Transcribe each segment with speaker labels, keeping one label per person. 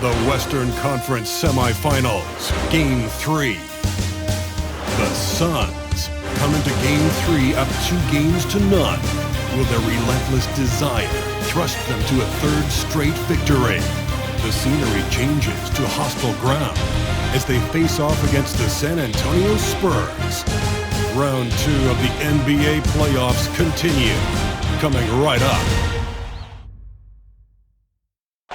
Speaker 1: The Western Conference Semifinals, Game 3. The Suns come into Game 3 up 2-0. Will their relentless desire thrust them to a third straight victory? The scenery changes to hostile ground as they face off against the San Antonio Spurs. Round 2 of the NBA playoffs continue, coming right up.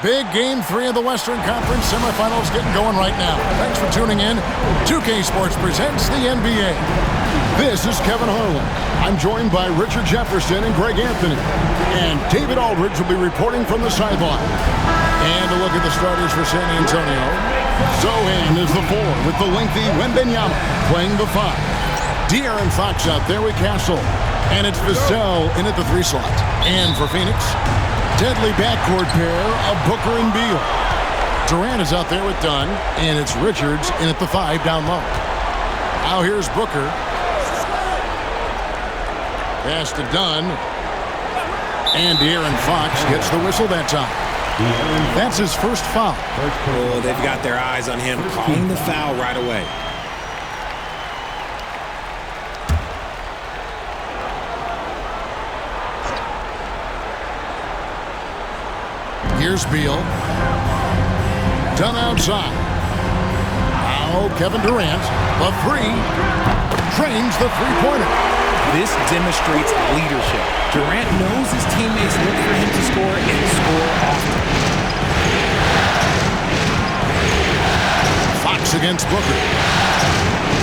Speaker 2: Big Game 3 of the Western Conference Semifinals getting going right now. Thanks for tuning in. 2K Sports presents the NBA. This is Kevin Harlan. I'm joined by Richard Jefferson and Greg Anthony. And David Aldridge will be reporting from the sideline. And a look at the starters for San Antonio. Zohan is the 4 with the lengthy Wembanyama playing the 5. De'Aaron Fox out there with Castle. And it's Vassell in at the 3 slot. And for Phoenix, deadly backcourt pair of Booker and Beal. Durant is out there with Dunn, and it's Richards in at the 5 down low. Now here's Booker. Pass to Dunn. And De'Aaron Fox gets the whistle that time. That's his first foul.
Speaker 3: Oh, they've got their eyes on him, calling the foul right away.
Speaker 2: Here's Beal. Dunn outside. Now Kevin Durant, the 3, trains the three-pointer.
Speaker 3: This demonstrates leadership. Durant knows his teammates look for him to score and score often.
Speaker 2: Fox against Booker.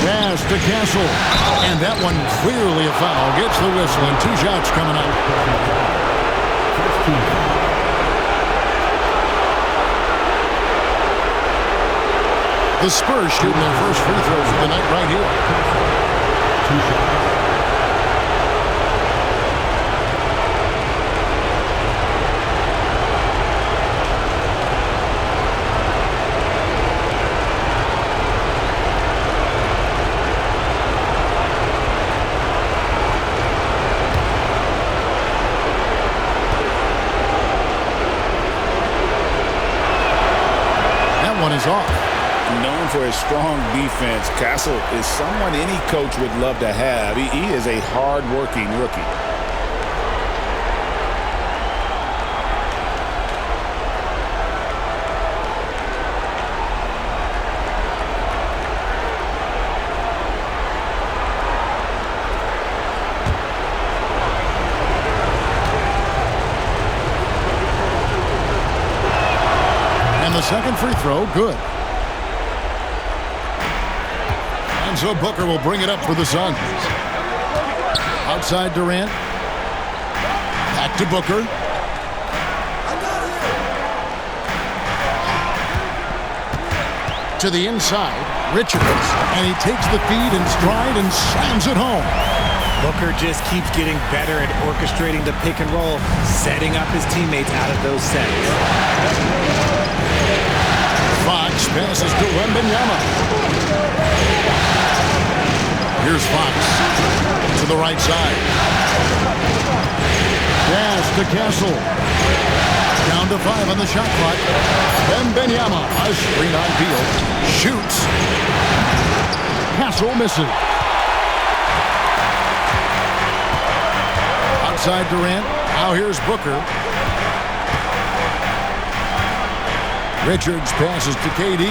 Speaker 2: Pass to Castle. And that one clearly a foul. Gets the whistle and 2 shots coming up. The Spurs shooting their first free throws of the night right here. 2 shots. That one is off.
Speaker 4: Known for his strong defense, Castle is someone any coach would love to have. He is a hard-working rookie.
Speaker 2: And the second free throw, good. And so Booker will bring it up for the Suns. Outside Durant. Back to Booker. To the inside, Richards. And he takes the feed in stride and slams it home.
Speaker 3: Booker just keeps getting better at orchestrating the pick and roll, setting up his teammates out of those sets.
Speaker 2: Fox passes to Wembanyama. Here's Fox to the right side. Pass to Castle. Down to 5 on the shot clock. Wembanyama, a screen on Beal. Shoots. Castle misses. Outside Durant. Now here's Booker. Richards passes to KD.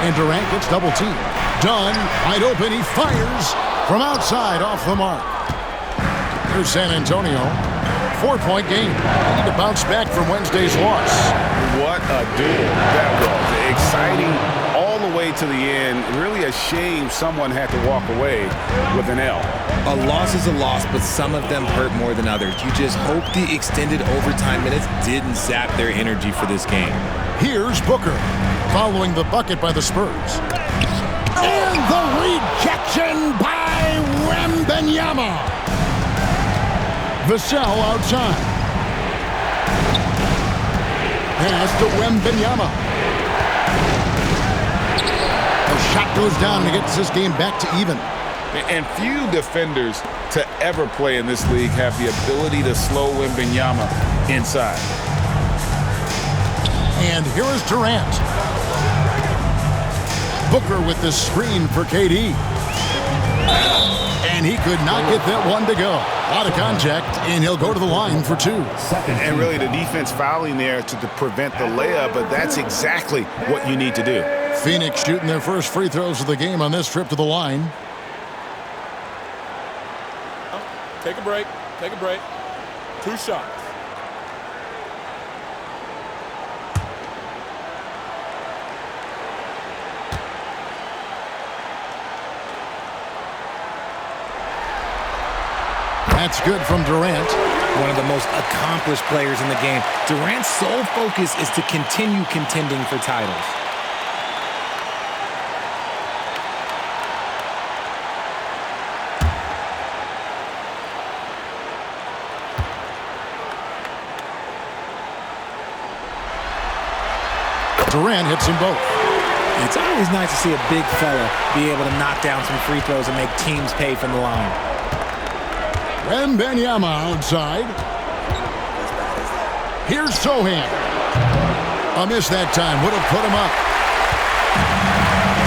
Speaker 2: And Durant gets double teamed. Dunn, wide open, he fires from outside off the mark. Here's San Antonio. 4-point game. They need to bounce back from Wednesday's loss.
Speaker 4: What a duel that was. Exciting all the way to the end. Really a shame someone had to walk away with an L.
Speaker 3: A loss is a loss, but some of them hurt more than others. You just hope the extended overtime minutes didn't zap their energy for this game.
Speaker 2: Here's Booker, following the bucket by the Spurs. And the rejection by Wembanyama. Vassell outside. Pass to Wembanyama. The shot goes down and it gets this game back to even.
Speaker 4: And few defenders to ever play in this league have the ability to slow Wembanyama inside.
Speaker 2: And here is Durant. Booker with the screen for KD. And he could not get that one to go. Out of contact, and he'll go to the line for two.
Speaker 4: And really the defense fouling there to prevent the layup, but that's exactly what you need to do.
Speaker 2: Phoenix shooting their first free throws of the game on this trip to the line.
Speaker 5: Take a break. Take a break. 2 shots.
Speaker 2: That's good from Durant.
Speaker 3: One of the most accomplished players in the game. Durant's sole focus is to continue contending for titles.
Speaker 2: Durant hits them both.
Speaker 3: It's always nice to see a big fella be able to knock down some free throws and make teams pay from the line.
Speaker 2: Wembanyama outside. Here's Sohan. A miss that time. Would have put him up.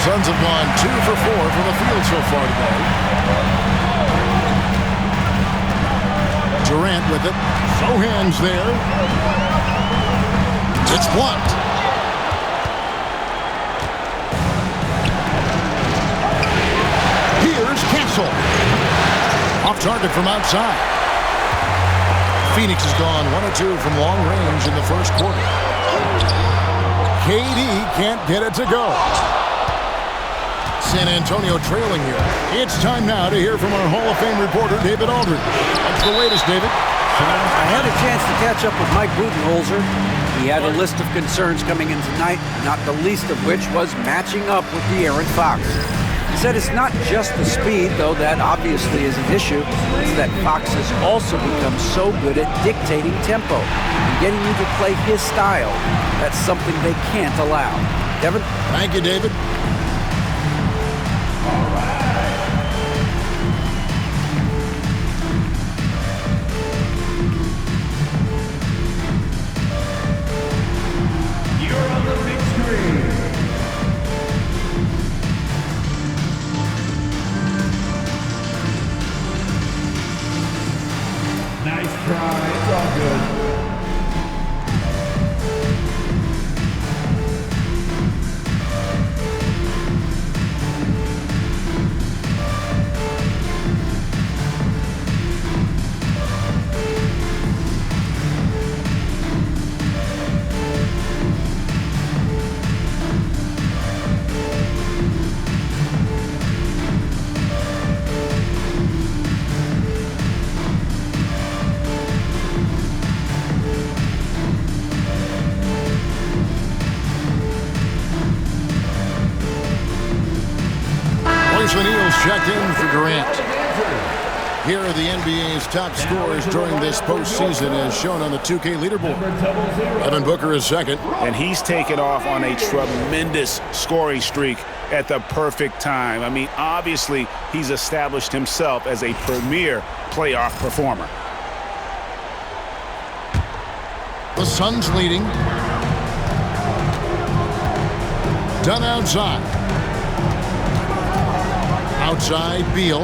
Speaker 2: Suns have gone 2 for 4 from the field so far today. Durant with it. Sohan's there. It's blocked. Here's Castle. Off target from outside. Phoenix has gone 1 of 2 from long range in the first quarter. KD can't get it to go. San Antonio trailing here. It's time now to hear from our Hall of Fame reporter, David Aldridge. What's the latest, David?
Speaker 6: I had a chance to catch up with Mike Budenholzer. He had a list of concerns coming in tonight, not the least of which was matching up with De'Aaron Fox. He said it's not just the speed, though that obviously is an issue. It's that Fox has also become so good at dictating tempo and getting you to play his style. That's something they can't allow. Devin?
Speaker 2: Thank you, David. O'Neal's checked in for Durant. Here are the NBA's top scorers during this postseason as shown on the 2K leaderboard. Devin Booker is second.
Speaker 4: And he's taken off on a tremendous scoring streak at the perfect time. I mean, obviously, he's established himself as a premier playoff performer.
Speaker 2: The Suns leading. Dunn outside. Outside, Beal.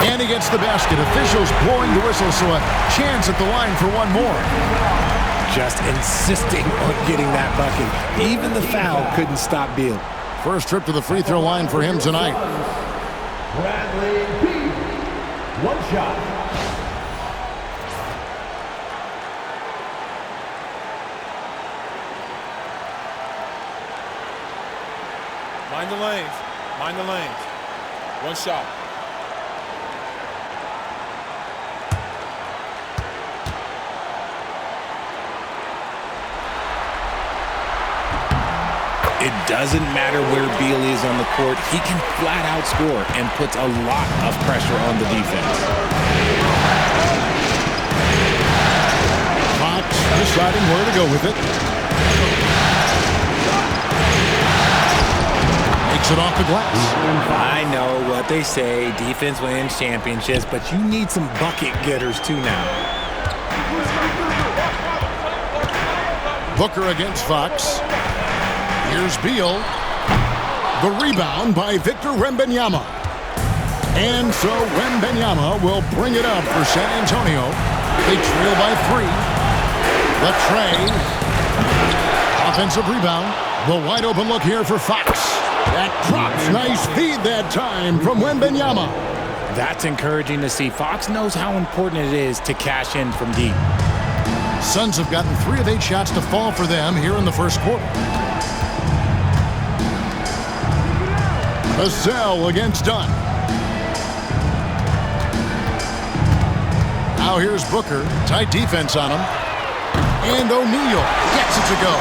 Speaker 2: And he gets the basket. Officials blowing the whistle, so a chance at the line for one more.
Speaker 3: Just insisting on getting that bucket. Even the foul couldn't stop Beal.
Speaker 2: First trip to the free throw line for him tonight.
Speaker 7: Bradley Beal. One shot.
Speaker 5: Mind the lanes. Mind the lanes. One shot.
Speaker 3: It doesn't matter where Beal is on the court. He can flat out score and puts a lot of pressure on the defense.
Speaker 2: Fox deciding where to go with it. He knocks it off the glass.
Speaker 3: I know what they say, defense wins championships, but you need some bucket getters too now.
Speaker 2: Booker against Fox. Here's Beal. The rebound by Victor Wembanyama. And so Wembanyama will bring it up for San Antonio. They trail by 3. The tray. Offensive rebound. The wide open look here for Fox. That drops. Nice feed that time from Wembanyama.
Speaker 3: That's encouraging to see. Fox knows how important it is to cash in from deep.
Speaker 2: Suns have gotten 3 of 8 shots to fall for them here in the first quarter. Vassell against Dunn. Now here's Booker. Tight defense on him. And O'Neal gets it to go.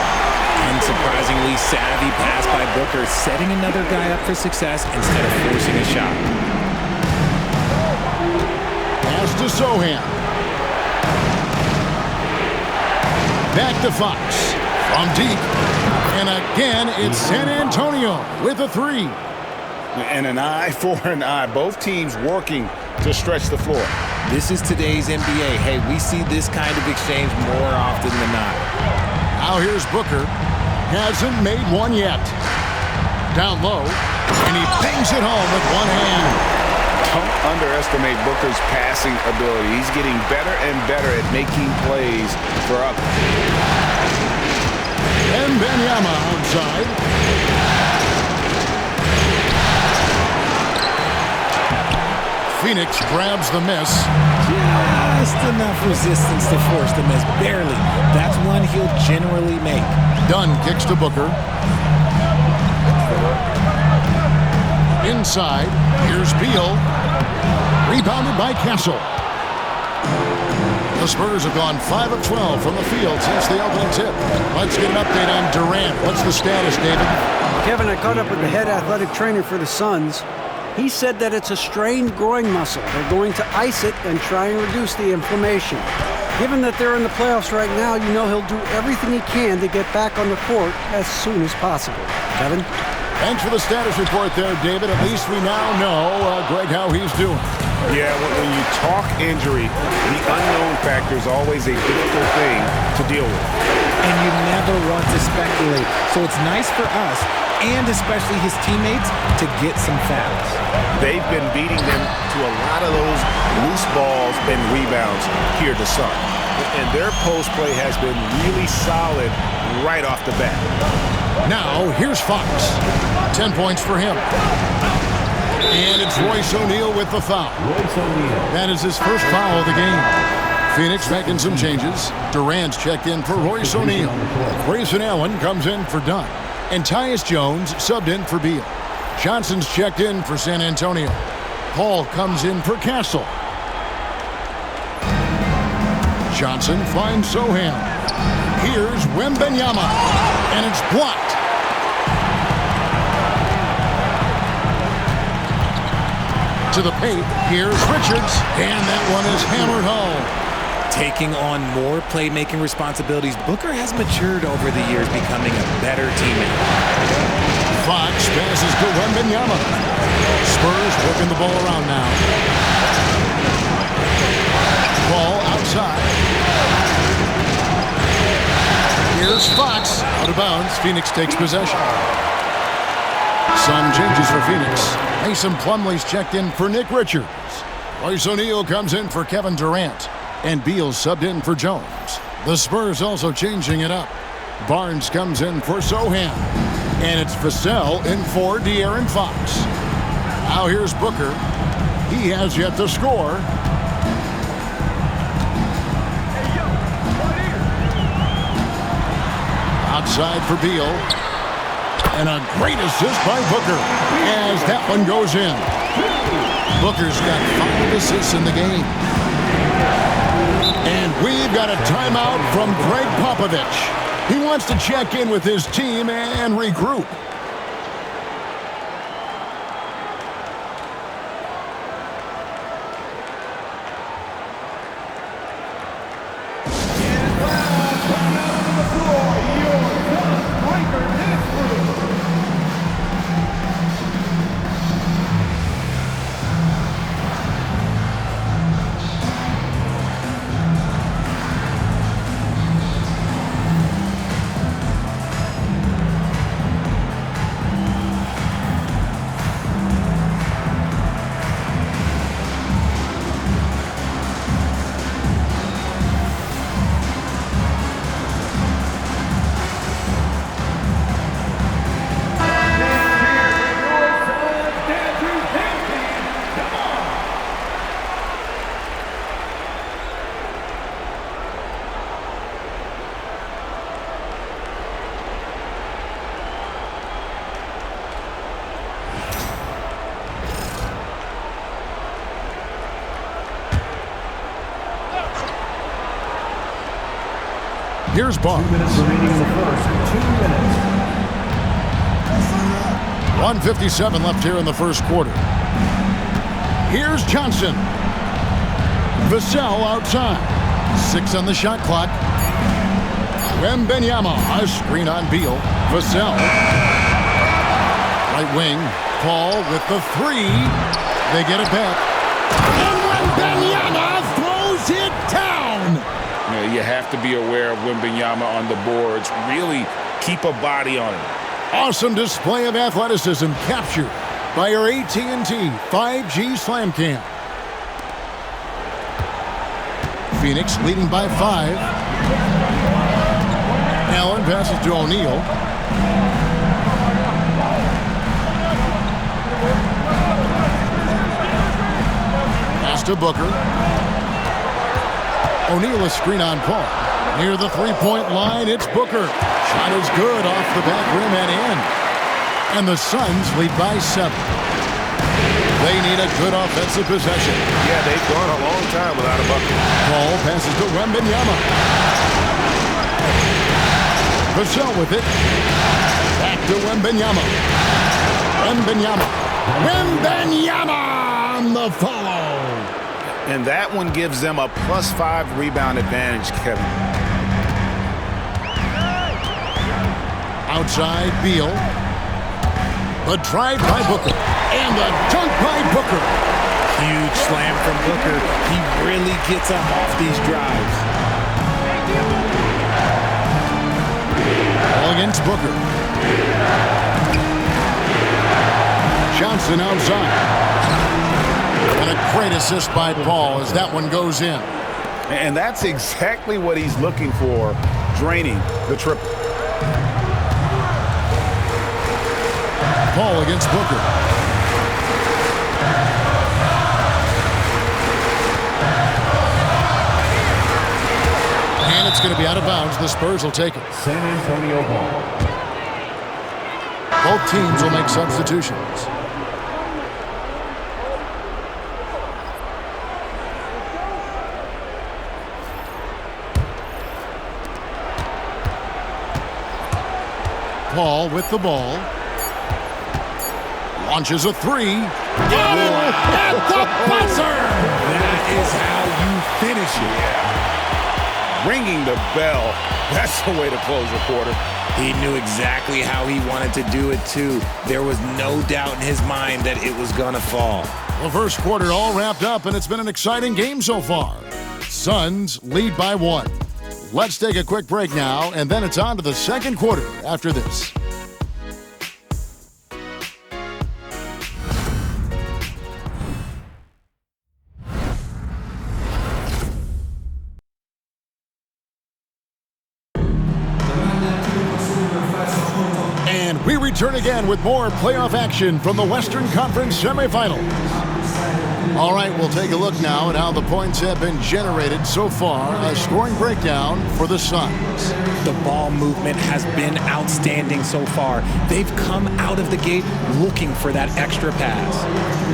Speaker 3: Unsurprisingly savvy pass by Booker, setting another guy up for success instead of forcing a shot.
Speaker 2: Pass to Sohan. Back to Fox. From deep. And again, it's San Antonio with a 3.
Speaker 4: And an eye for an eye. Both teams working to stretch the floor.
Speaker 3: This is today's NBA. Hey, we see this kind of exchange more often than not.
Speaker 2: Now here's Booker. Hasn't made one yet. Down low. And he bangs it home with one hand.
Speaker 4: Don't underestimate Booker's passing ability. He's getting better and better at making plays for others.
Speaker 2: And Wembanyama outside. Phoenix grabs the miss.
Speaker 3: Just enough resistance to force the miss. Barely. That's one he'll generally make.
Speaker 2: Dunn kicks to Booker. Inside. Here's Beal. Rebounded by Castle. The Spurs have gone 5 of 12 from the field since the opening tip. Let's get an update on Durant. What's the status, David?
Speaker 6: Kevin, I caught up with the head athletic trainer for the Suns. He said that it's a strained groin muscle. They're going to ice it and try and reduce the inflammation. Given that they're in the playoffs right now, you know he'll do everything he can to get back on the court as soon as possible. Kevin?
Speaker 2: Thanks for the status report there, David. At least we now know, Greg, how he's doing.
Speaker 4: Yeah, when you talk injury, the unknown factor is always a difficult thing to deal with.
Speaker 3: And you never want to speculate. So it's nice for us, and especially his teammates, to get some fouls.
Speaker 4: They've been beating them to a lot of those loose balls and rebounds here at the Sun. And their post play has been really solid right off the bat.
Speaker 2: Now, here's Fox. 10 points for him. And it's Royce O'Neal with the foul. That is his first foul of the game. Phoenix making some changes. Durant's checked in for Royce O'Neal. Grayson Allen comes in for Dunn. And Tyus Jones subbed in for Beal. Johnson's checked in for San Antonio. Paul comes in for Castle. Johnson finds Sohan. Here's Wembanyama. And it's blocked. To the paint. Here's Richards. And that one is hammered home.
Speaker 3: Taking on more playmaking responsibilities, Booker has matured over the years, becoming a better teammate.
Speaker 2: Fox passes to Wembanyama. Spurs working the ball around now. Ball outside. Here's Fox. Out of bounds. Phoenix takes possession. Some changes for Phoenix. Mason Plumlee's checked in for Nick Richards. Royce O'Neal comes in for Kevin Durant. And Beal subbed in for Jones. The Spurs also changing it up. Barnes comes in for Sohan. And it's Vassell in for De'Aaron Fox. Now here's Booker. He has yet to score. Outside for Beal. And a great assist by Booker as that one goes in. Booker's got 5 assists in the game. And we've got a timeout from Greg Popovich. He wants to check in with his team and regroup. Here's Barnes.
Speaker 7: 2 minutes remaining in the first. 2 minutes.
Speaker 2: 1:57 left here in the first quarter. Here's Johnson. Vassell outside. 6 on the shot clock. Wembanyama, a screen on Beal. Vassell. Right wing. Paul with the 3. They get it back. And Wembanyama throws it down.
Speaker 4: You have to be aware of Wembanyama on the boards. Really keep a body on him.
Speaker 2: Awesome display of athleticism captured by our AT&T 5G Slam Cam. Phoenix leading by 5. Allen passes to O'Neal. Pass to Booker. O'Neal a screen on Paul. Near the three-point line, it's Booker. Shot is good off the back rim and in. And the Suns lead by 7. They need a good offensive possession.
Speaker 4: Yeah, they've gone a long time without a bucket.
Speaker 2: Paul passes to Wembanyama. Vassell with it. Back to Wembanyama. Wembanyama on the follow.
Speaker 4: And that one gives them a +5 rebound advantage, Kevin.
Speaker 2: Outside, Beal. The drive by Booker. And the dunk by Booker.
Speaker 3: Huge slam from Booker. He really gets up off these drives.
Speaker 2: Ball against Booker. Johnson outside. And a great assist by Paul as that one goes in.
Speaker 4: And that's exactly what he's looking for, draining the triple.
Speaker 2: Paul against Booker. And it's going to be out of bounds. The Spurs will take it.
Speaker 7: San Antonio ball.
Speaker 2: Both teams will make substitutions. Paul with the ball. Launches a 3. At the buzzer!
Speaker 3: That is how you finish it.
Speaker 4: Ringing the bell. That's the way to close a quarter.
Speaker 3: He knew exactly how he wanted to do it, too. There was no doubt in his mind that it was going to fall.
Speaker 2: The first quarter all wrapped up, and it's been an exciting game so far. Suns lead by 1. Let's take a quick break now, and then it's on to the second quarter after this. And we return again with more playoff action from the Western Conference semifinals. All right, we'll take a look now at how the points have been generated so far. A scoring breakdown for the Suns.
Speaker 3: The ball movement has been outstanding so far. They've come out of the gate looking for that extra pass.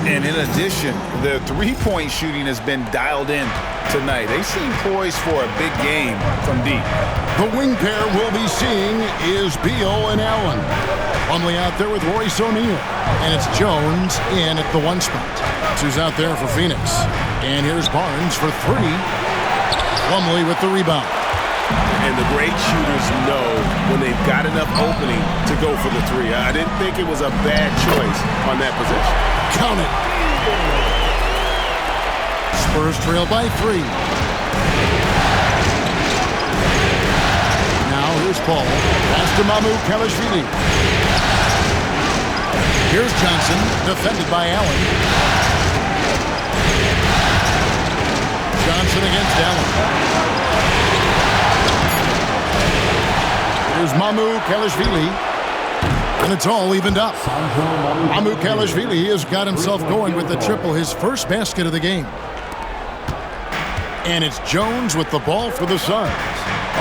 Speaker 4: And in addition, the three-point shooting has been dialed in tonight. They seem poised for a big game from deep.
Speaker 2: The wing pair we'll be seeing is Beal and Allen. Plumlee out there with Royce O'Neal. And it's Jones in at the 1 spot. Who's out there for Phoenix. And here's Barnes for 3. Plumlee with the rebound.
Speaker 4: And the great shooters know when they've got enough opening to go for the 3. I didn't think it was a bad choice on that possession.
Speaker 2: Count it. Spurs trail by 3. Now here's Paul. Pass to Kelishvili. Here's Johnson, defended by Allen. Johnson against Allen. Here's Kelishvili. And it's all evened up. Kelishvili has got himself going with the triple, his first basket of the game. And it's Jones with the ball for the Suns.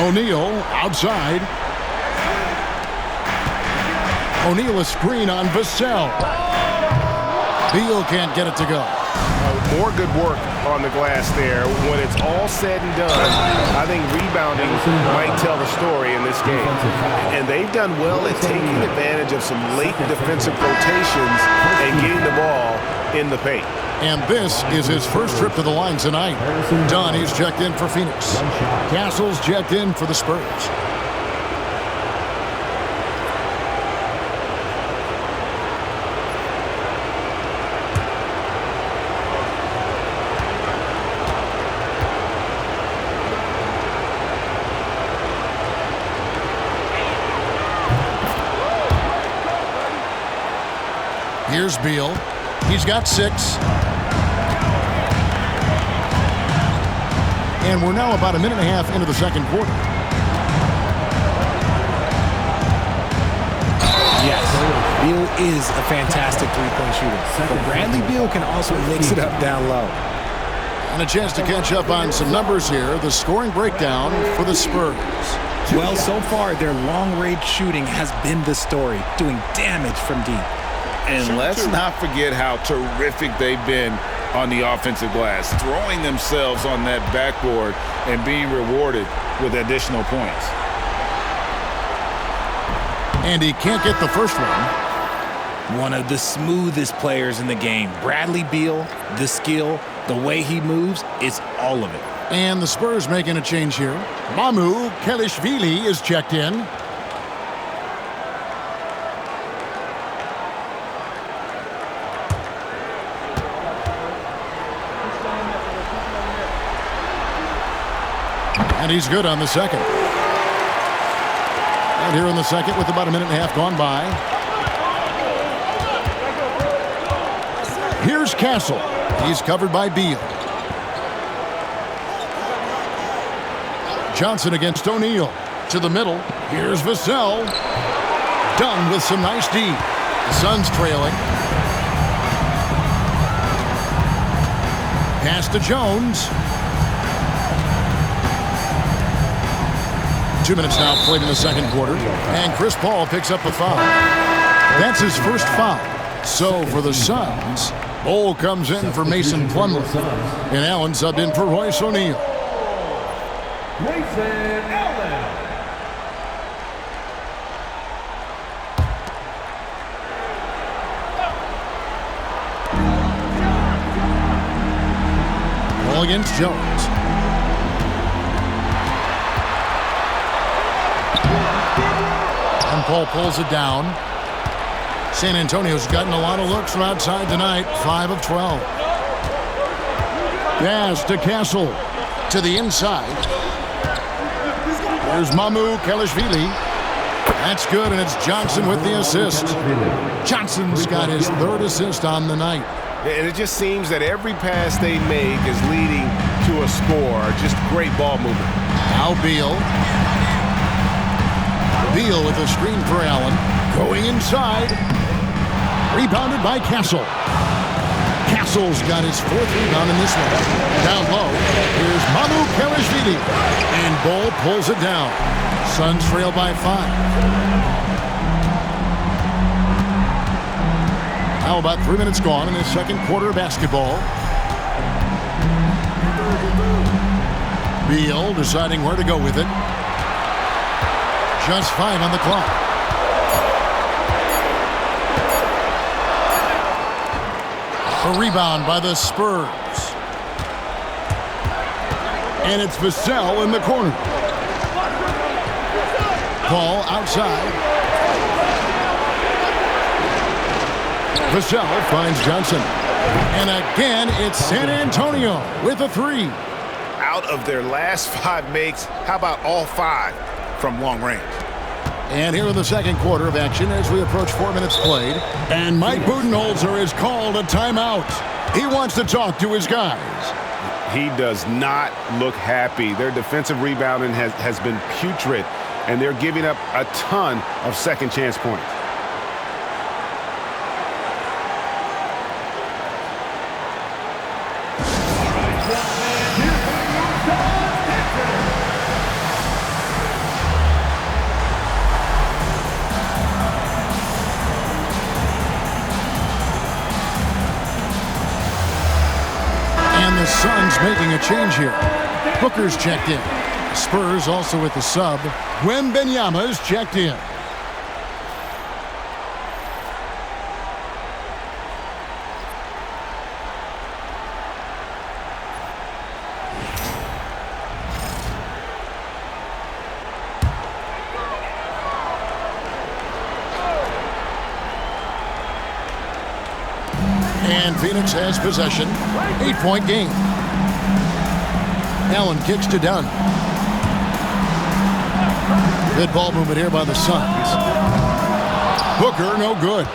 Speaker 2: O'Neal outside. O'Neal a screen on Vassell. Beal can't get it to go.
Speaker 4: more good work on the glass there. When it's all said and done, I think rebounding might tell the story in this game. And they've done well at taking advantage of some late defensive rotations and getting the ball in the paint.
Speaker 2: And this is his first trip to the line tonight. Donnie's checked in for Phoenix. Castle's checked in for the Spurs. Here's Beal. He's got 6. And we're now about a minute and a half into the second quarter.
Speaker 3: Yes, Beal is a fantastic three-point shooter. But Bradley Beal can also mix it up down low.
Speaker 2: And a chance to catch up on some numbers here. The scoring breakdown for the Spurs.
Speaker 3: Well, so far, their long-range shooting has been the story, doing damage from deep.
Speaker 4: And let's not forget how terrific they've been on the offensive glass, throwing themselves on that backboard and being rewarded with additional points.
Speaker 2: And he can't get the first one.
Speaker 3: One of the smoothest players in the game. Bradley Beal, the skill, the way he moves, it's all of it.
Speaker 2: And the Spurs making a change here. Mamu Kelishvili is checked in. And he's good on the second. And here in the second with about a minute and a half gone by. Here's Castle. He's covered by Beal. Johnson against O'Neal. To the middle. Here's Vassell. Done with some nice D. The Suns trailing. Pass to Jones. 2 minutes now played in the second quarter. And Chris Paul picks up the foul. That's his first foul. So for the Suns, Bol comes in for Mason Plumlee. And Allen subbed in for Royce O'Neal.
Speaker 7: Mason Allen.
Speaker 2: Ball against Jones. And Paul pulls it down. San Antonio's gotten a lot of looks from outside tonight. 5 of 12. Pass to Castle. To the inside. There's Mamu Kelishvili. That's good, and it's Johnson with the assist. Johnson's got his 3rd assist on the night.
Speaker 4: And it just seems that every pass they make is leading to a score. Just great ball movement.
Speaker 2: Now Beal. Beal with a screen for Allen. Going inside. Rebounded by Castle. Castle's got his 4th rebound in this one. Down low. Here's Mamu Kelishvili. And Bol pulls it down. Suns trail by 5. Now about 3 minutes gone in the second quarter of basketball. Beal deciding where to go with it. Just 5 on the clock. A rebound by the Spurs. And it's Vassell in the corner. Ball outside. Vassell finds Johnson. And again, it's San Antonio with a 3.
Speaker 4: Out of their last 5 makes, how about all 5 from long range?
Speaker 2: And here in the second quarter of action as we approach 4 minutes played. And Mike Budenholzer has called a timeout. He wants to talk to his guys.
Speaker 4: He does not look happy. Their defensive rebounding has been putrid, and they're giving up a ton of second chance points.
Speaker 2: a change here. Booker's checked in. Spurs also with the sub. Wembanyama's checked in. And Phoenix has possession. 8-point game. Allen kicks to Dunn. Good ball movement here by the Suns. Booker, no good.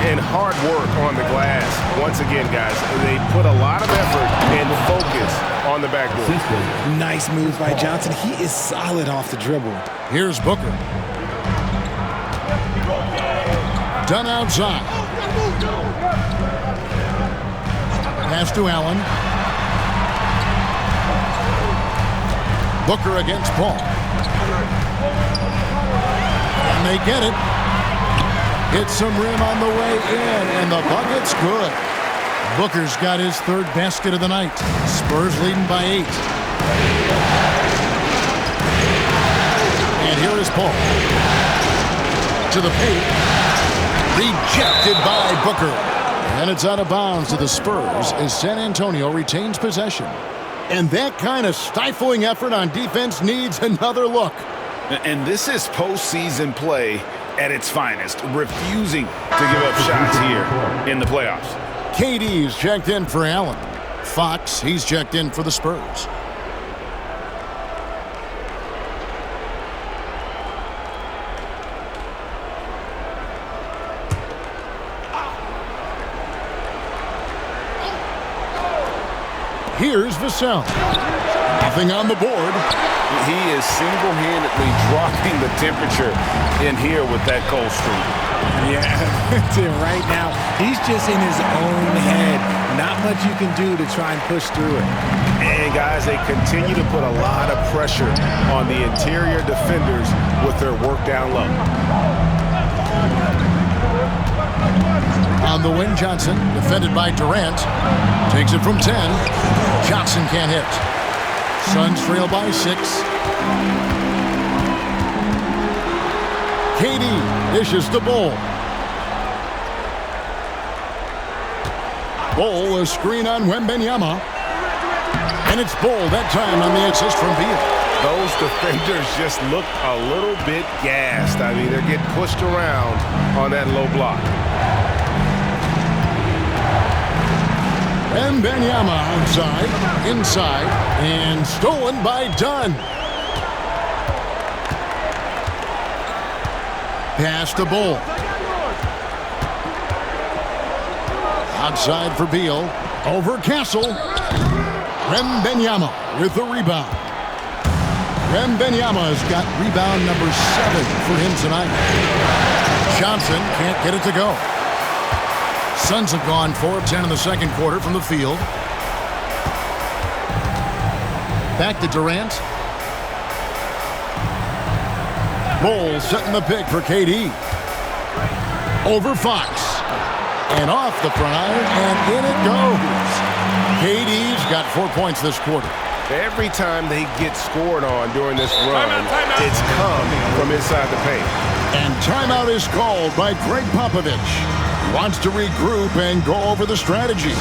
Speaker 4: And hard work on the glass. Once again, guys, they put a lot of effort and focus on the backboard.
Speaker 3: Nice move by Johnson. He is solid off the dribble.
Speaker 2: Here's Booker. Dunn outside. Pass to Allen. Booker against Paul. And they get it. Hits some rim on the way in, and the bucket's good. Booker's got his third basket of the night. Spurs leading by 8. And here is Paul. To the paint. Rejected by Booker. And it's out of bounds to the Spurs as San Antonio retains possession. And that kind of stifling effort on defense needs another look.
Speaker 8: And this is postseason play at its finest, refusing to give up shots here in the playoffs.
Speaker 2: KD's checked in for Allen. Fox, he's checked in for the Spurs. Here's Vassell. Nothing on the board.
Speaker 8: He is single-handedly dropping the temperature in here with that cold streak.
Speaker 3: Yeah, right now, he's just in his own head. Not much you can do to try and push through it.
Speaker 4: And, guys, they continue to put a lot of pressure on the interior defenders with their work down low.
Speaker 2: On the wing, Johnson, defended by Durant. Takes it from 10. Johnson can't hit. Suns trail by 6. KD dishes to Bull. Bull, a screen on Wembanyama. And it's Bull that time on the assist from Beal.
Speaker 4: Those defenders just look a little bit gassed. I mean, they're getting pushed around on that low block.
Speaker 2: Wembanyama outside, inside, and stolen by Dunn. Pass to Bull. Outside for Beal. Over Castle. Wembanyama with the rebound. Wembanyama's got rebound number 7 for him tonight. Johnson can't get it to go. Suns have gone 4 of 10 in the second quarter from the field. Back to Durant. Bull setting the pick for KD. Over Fox. And off the front iron, and in it goes. KD's got 4 points this quarter.
Speaker 4: Every time they get scored on during this run, it's come from inside the paint.
Speaker 2: And timeout is called by Greg Popovich. Wants to regroup and go over the strategy.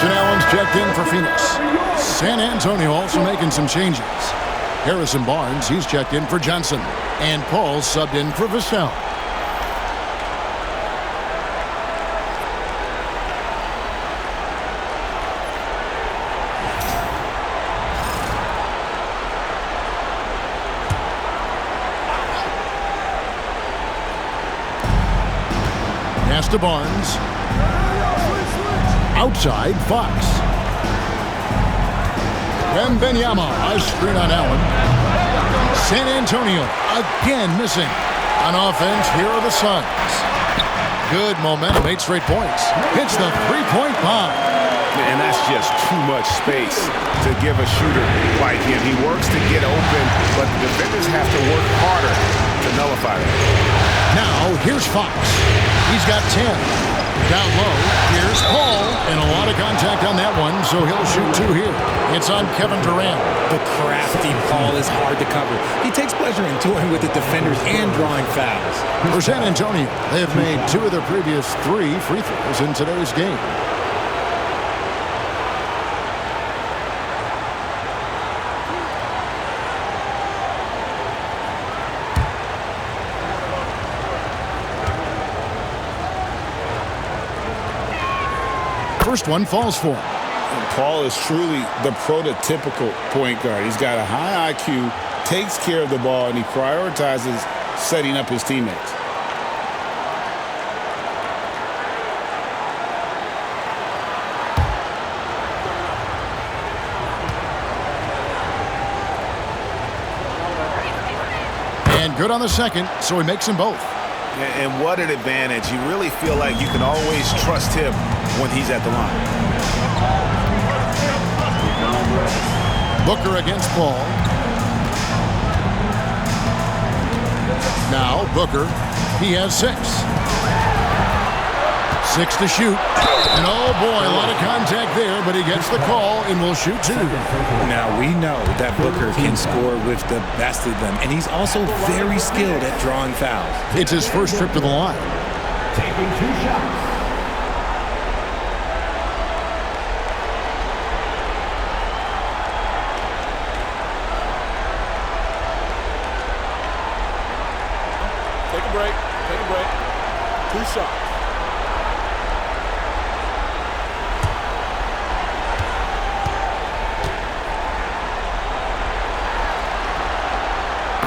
Speaker 2: Allen's checked in for Phoenix. San Antonio also making some changes. Harrison Barnes, he's checked in for Johnson. And Paul subbed in for Vassell. to Barnes. Outside, Fox. Wembanyama, a screen on Allen. San Antonio again missing. On offense, here are the Suns. Good momentum, 8 straight points. Hits the three-point bomb.
Speaker 4: And that's just too much space to give a shooter like him. He works to get open, but the defenders have to work harder to nullify that.
Speaker 2: Now, here's Fox. He's got 10. Down low, here's Paul. And a lot of contact on that one, so he'll shoot 2 here. It's on Kevin Durant.
Speaker 3: The crafty Paul is hard to cover. He takes pleasure in toying with the defenders and drawing fouls.
Speaker 2: For San Antonio, they have made 2 of their previous 3 free throws in today's game. First one falls for him.
Speaker 8: And Paul is truly the prototypical point guard. He's got a high IQ, takes care of the ball, and he prioritizes setting up his teammates.
Speaker 2: And good on the second, so he makes them both.
Speaker 4: And what an advantage. You really feel like you can always trust him when he's at the line.
Speaker 2: Booker against Paul. Now Booker, he has 6. 6 to shoot. And oh boy, a lot of contact there, but he gets the call and will shoot 2.
Speaker 3: Now we know that Booker can score with the best of them, and he's also very skilled at drawing fouls.
Speaker 2: It's his first trip to the line.
Speaker 7: Taking 2 shots.
Speaker 5: Take a break. Take a break. 2 shots.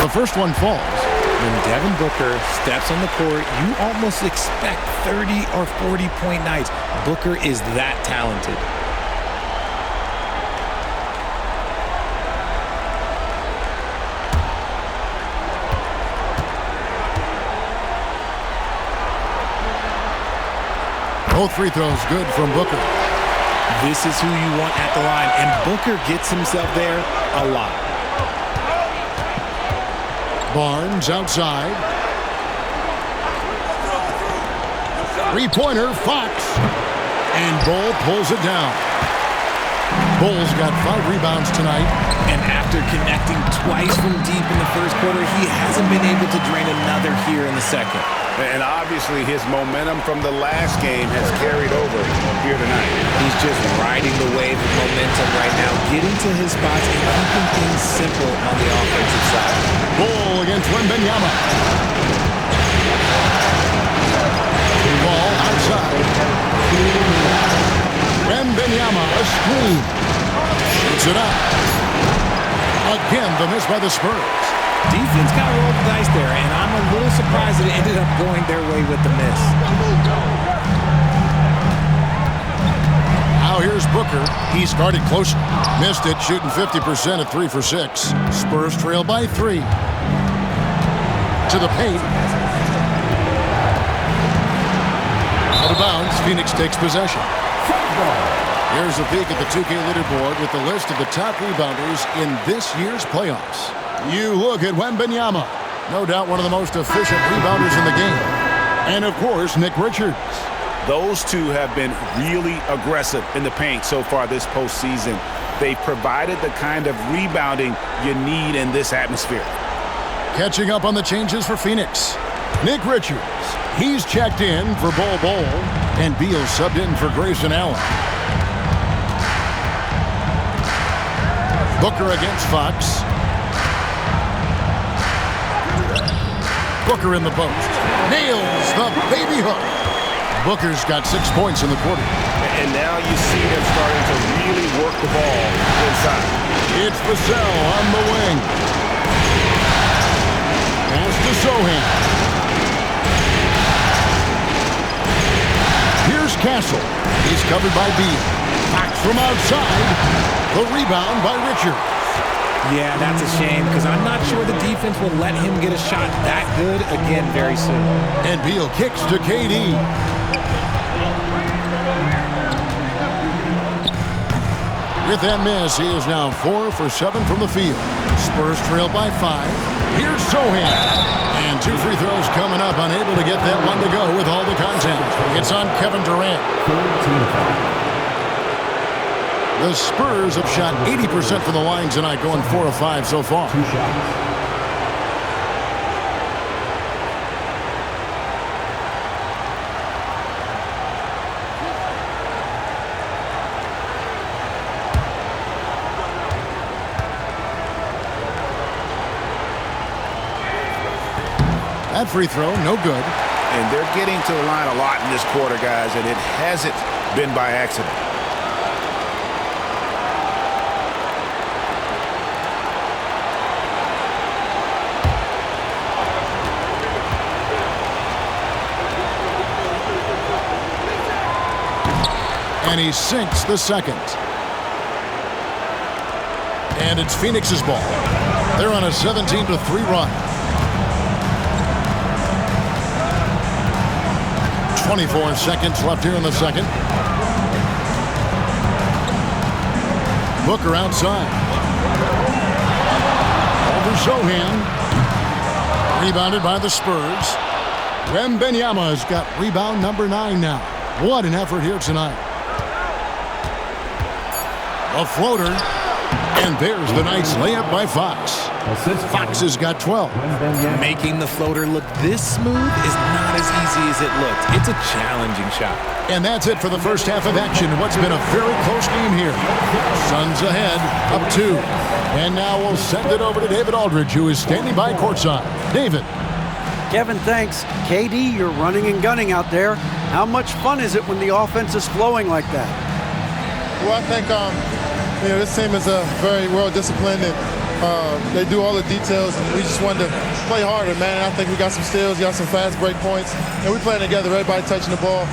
Speaker 2: The first one falls.
Speaker 3: When Devin Booker steps on the court, you almost expect 30 or 40-point nights. Booker is that talented.
Speaker 2: Both free throws good from Booker.
Speaker 3: This is who you want at the line, and Booker gets himself there a lot.
Speaker 2: Barnes outside. 3-pointer, Fox. And Bull pulls it down. Bull's got 5 rebounds tonight.
Speaker 3: And after connecting twice from deep in the first quarter, he hasn't been able to drain another here in the second.
Speaker 4: And obviously his momentum from the last game has carried over here tonight.
Speaker 3: He's just riding the wave of momentum right now, getting to his spots and keeping things simple on the offensive side.
Speaker 2: Bull against Wembanyama. Ball outside. Wembanyama, a screen. Shoots it up. Again, the miss by the Spurs.
Speaker 3: Defense got to roll the dice there, and I'm a little surprised that it ended up going their way with the miss.
Speaker 2: Now here's Booker. He's guarded closer. Missed it, shooting 50% at 3 for 6. Spurs trail by 3. To the paint. Out of bounds, Phoenix takes possession. Here's a peek at the 2K leaderboard with the list of the top rebounders in this year's playoffs. You look at Wembanyama. No doubt one of the most efficient rebounders in the game. And, of course, Nick Richards.
Speaker 4: Those two have been really aggressive in the paint so far this postseason. They've provided the kind of rebounding you need in this atmosphere.
Speaker 2: Catching up on the changes for Phoenix. Nick Richards. He's checked in for Bol. And Beal subbed in for Grayson Allen. Booker against Fox. Booker in the post. Nails the baby hook. Booker's got 6 points in the quarter.
Speaker 4: And now you see them starting to really work the ball inside.
Speaker 2: It's Vassell on the wing. Pass to Sohan. Castle. He's covered by Beal. Fox from outside. The rebound by Richard.
Speaker 3: Yeah, that's a shame because I'm not sure the defense will let him get a shot that good again very soon.
Speaker 2: And Beal kicks to KD. With that miss, he is now 4 for 7 from the field. Spurs trail by 5. Here's Sohan. And 2 free throws coming up, unable to get that one to go with all the contact. It's on Kevin Durant. The Spurs have shot 80% from the line tonight, going 4 of 5 so far.
Speaker 7: 2 shots.
Speaker 2: That free throw, no good.
Speaker 8: And they're getting to the line a lot in this quarter, guys, and it hasn't been by accident.
Speaker 2: And he sinks the second. And it's Phoenix's ball. They're on a 17-3 run. 24 seconds left here in the second. Booker outside. Over Sohan. Rebounded by the Spurs. Wembanyama's got rebound number 9 now. What an effort here tonight. A floater. And there's the nice layup by Fox. Fox has got 12.
Speaker 3: Making the floater look this smooth is not as easy as it looked. It's a challenging shot.
Speaker 2: And that's it for the first half of action. What's been a very close game here. Suns ahead, up 2. And now we'll send it over to David Aldridge, who is standing by courtside. David.
Speaker 6: Kevin, thanks. KD, you're running and gunning out there. How much fun is it when the offense is flowing like that?
Speaker 9: Well, I think this team is very well disciplined, and they do all the details, and we just wanted to play harder, man. And I think we got some steals, got some fast break points, and we playing together, everybody touching the ball.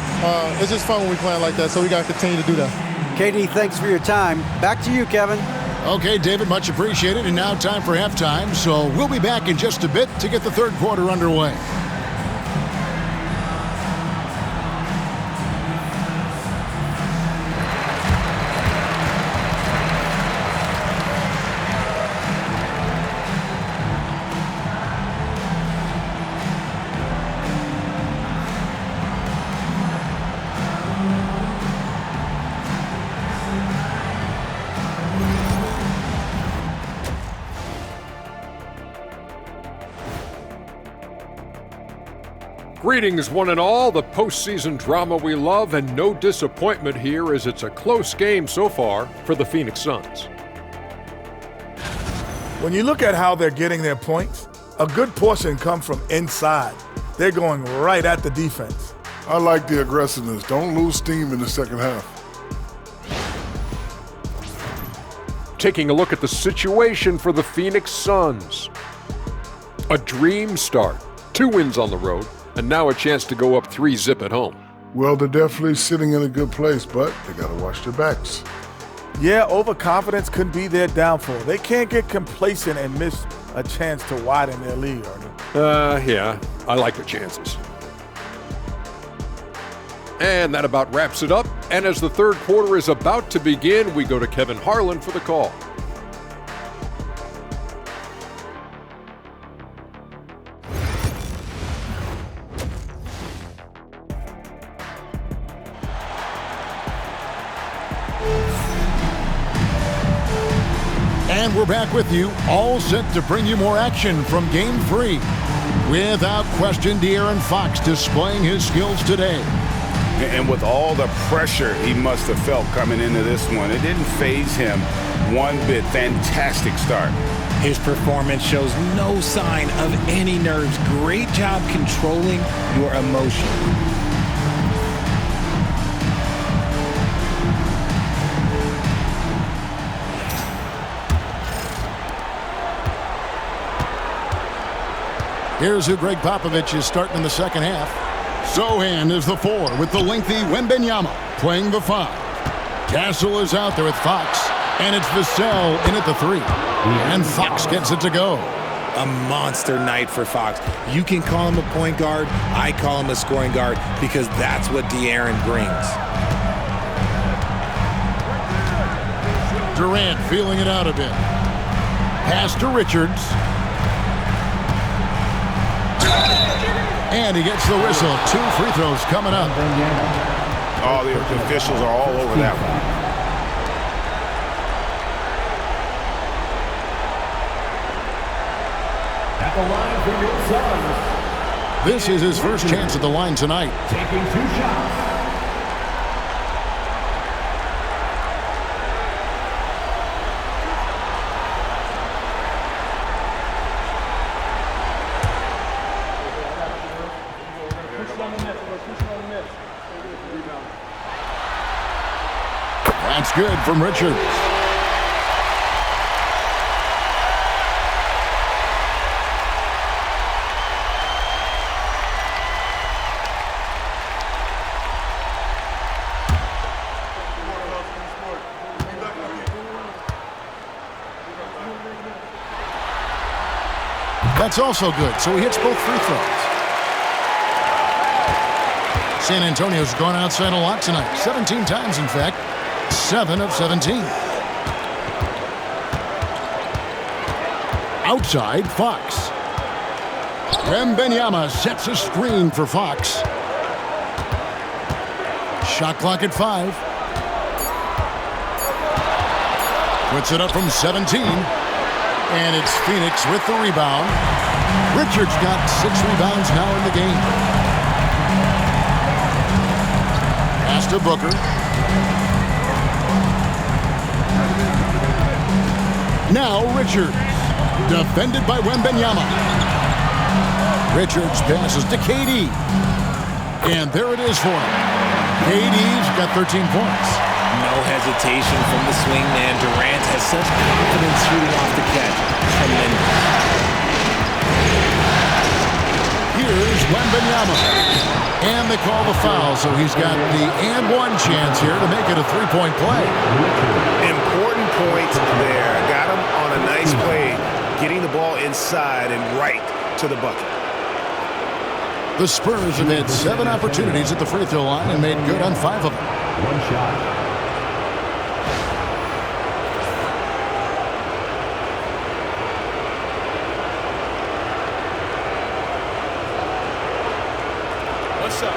Speaker 9: It's just fun when we playing like that, so we got to continue to do that.
Speaker 6: KD, thanks for your time. Back to you, Kevin.
Speaker 2: Okay, David, much appreciated, and now time for halftime, so we'll be back in just a bit to get the third quarter underway.
Speaker 10: Greetings, one and all. The postseason drama we love, and no disappointment here as it's a close game so far for the Phoenix Suns.
Speaker 11: When you look at how they're getting their points, a good portion come from inside. They're going right at the defense.
Speaker 12: I like the aggressiveness. Don't lose steam in the second half.
Speaker 10: Taking a look at the situation for the Phoenix Suns. A dream start. 2 wins on the road, and now a chance to go up 3-0 at home.
Speaker 12: Well, they're definitely sitting in a good place, but they got to watch their backs.
Speaker 11: Yeah, overconfidence could be their downfall. They can't get complacent and miss a chance to widen their lead, Ernie.
Speaker 10: Yeah, I like the chances. And that about wraps it up. And as the third quarter is about to begin, we go to Kevin Harlan for the call.
Speaker 2: And we're back with you, all set to bring you more action from Game 3. Without question, De'Aaron Fox displaying his skills today.
Speaker 8: And with all the pressure he must have felt coming into this one, it didn't faze him one bit. Fantastic start.
Speaker 3: His performance shows no sign of any nerves. Great job controlling your emotion.
Speaker 2: Here's who Greg Popovich is starting in the second half. Sohan is the 4 with the lengthy Wembenyama playing the 5. Castle is out there with Fox, and it's Vassell in at the 3. And Fox gets it to go.
Speaker 3: A monster night for Fox. You can call him a point guard. I call him a scoring guard because that's what De'Aaron brings.
Speaker 2: Durant feeling it out a bit. Pass to Richards. And he gets the whistle. 2 free throws coming up.
Speaker 4: Oh, the officials are all over that one.
Speaker 7: At the line for your Suns.
Speaker 2: This is his first chance at the line tonight.
Speaker 7: Taking 2 shots.
Speaker 2: That's good from Richards. That's also good, so he hits both free throws. San Antonio's gone outside a lot tonight, 17 times in fact. 7 of 17. Outside, Fox. Wembenyama sets a screen for Fox. Shot clock at 5. Puts it up from 17. And it's Phoenix with the rebound. Richards got 6 rebounds now in the game. Pass to Booker. Now Richards, defended by Wembenyama. Richards passes to KD. And there it is for him. KD's got 13 points.
Speaker 3: No hesitation from the swing man. Durant has such confidence shooting off the catch. Tremendous.
Speaker 2: Here's Wembenyama. And they call the foul, so he's got the and 1 chance here to make it a 3-point play.
Speaker 4: Important point there. Got him on a nice play, getting the ball inside and right to the bucket.
Speaker 2: The Spurs have had 7 opportunities at the free throw line and made good on 5 of them.
Speaker 7: 1 shot.
Speaker 5: What's up?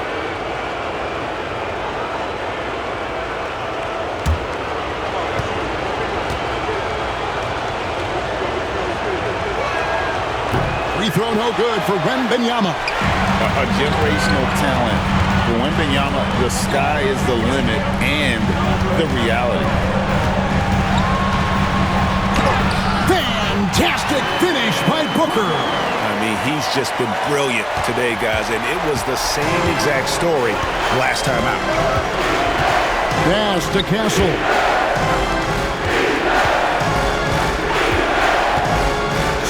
Speaker 2: Free throw no good for Wembenyama.
Speaker 8: A generational talent. For Wembenyama, the sky is the limit and the reality.
Speaker 2: Fantastic finish by Booker.
Speaker 4: I mean, he's just been brilliant today, guys, and it was the same exact story last time out.
Speaker 2: Pass to Castle.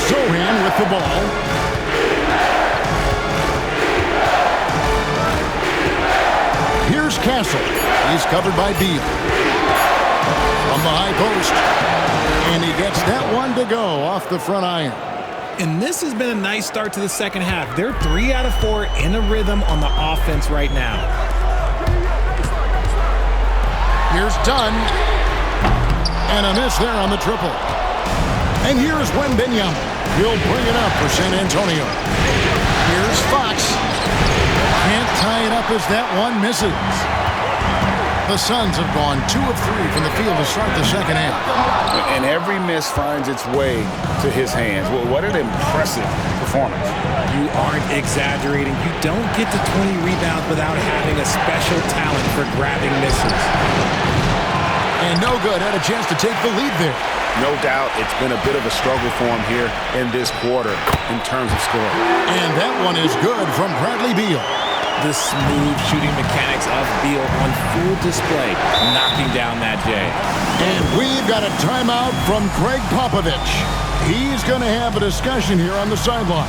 Speaker 2: Sohan with the ball. Here's Castle. He's covered by Beal. From the high post. And he gets that one to go off the front iron.
Speaker 3: And this has been a nice start to the second half. They're 3 out of 4 in a rhythm on the offense right now.
Speaker 2: Here's Dunn. And a miss there on the triple. And here's Wembenyama. He'll bring it up for San Antonio. Here's Fox. Can't tie it up as that one misses. The Suns have gone 2 of 3 from the field to start the second half.
Speaker 8: And every miss finds its way to his hands. Well, what an impressive performance.
Speaker 3: You aren't exaggerating. You don't get to 20 rebounds without having a special talent for grabbing misses.
Speaker 2: And no good. Had a chance to take the lead there.
Speaker 4: No doubt it's been a bit of a struggle for him here in this quarter in terms of scoring.
Speaker 2: And that one is good from Bradley Beal.
Speaker 3: The smooth shooting mechanics of Beal on full display, knocking down that J.
Speaker 2: And we've got a timeout from Greg Popovich. He's going to have a discussion here on the sideline.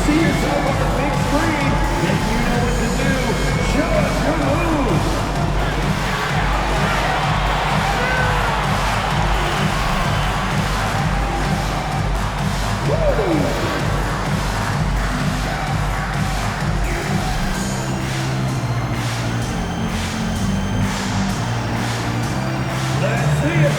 Speaker 7: See yourself on the big screen. If you know what to do, show us your moves. Let's see it.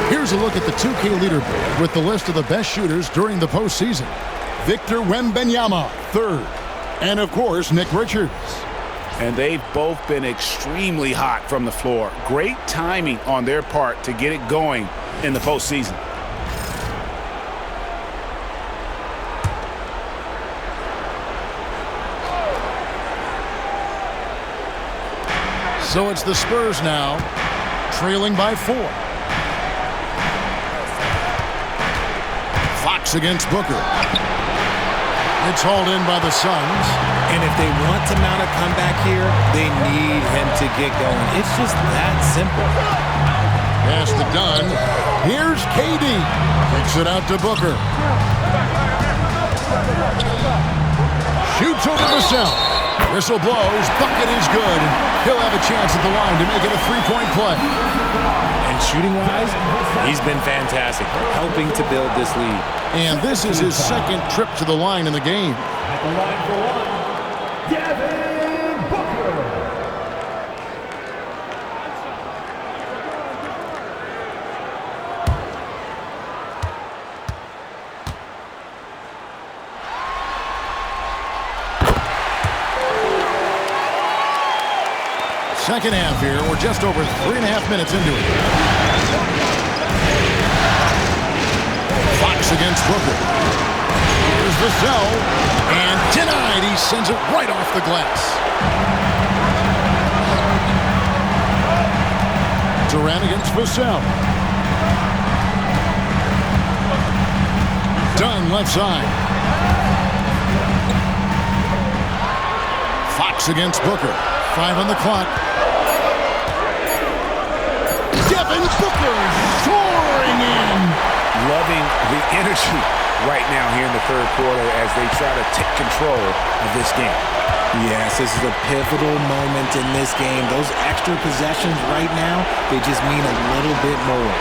Speaker 2: Here's a look at the 2K leaderboard with the list of the best shooters during the postseason. Victor Wembanyama, third. And, of course, Nick Richards.
Speaker 8: And they've both been extremely hot from the floor. Great timing on their part to get it going in the postseason.
Speaker 2: So it's the Spurs now, trailing by 4. Fox against Booker. It's hauled in by the Suns.
Speaker 3: And if they want to mount a comeback here, they need him to get going. It's just that simple.
Speaker 2: Pass to Dunn. Here's KD. Kicks it out to Booker. Shoots over the cell. Whistle blows. Bucket is good. He'll have a chance at the line to make it a three-point play.
Speaker 3: And shooting-wise, he's been fantastic, helping to build this lead.
Speaker 2: And this is his second trip to the line in the game.
Speaker 7: At the line for one, Devin Booker.
Speaker 2: Second half here. We're just over 3.5 minutes into it. Fox against Booker. Here's Vassell. And denied. He sends it right off the glass. Durant against Vassell. Dunn left side. Fox against Booker. 5 on the clock. Devin Booker soaring in.
Speaker 8: Loving the energy right now here in the third quarter as they try to take control of this game.
Speaker 3: Yes, this is a pivotal moment in this game. Those extra possessions right now, they just mean a little bit more.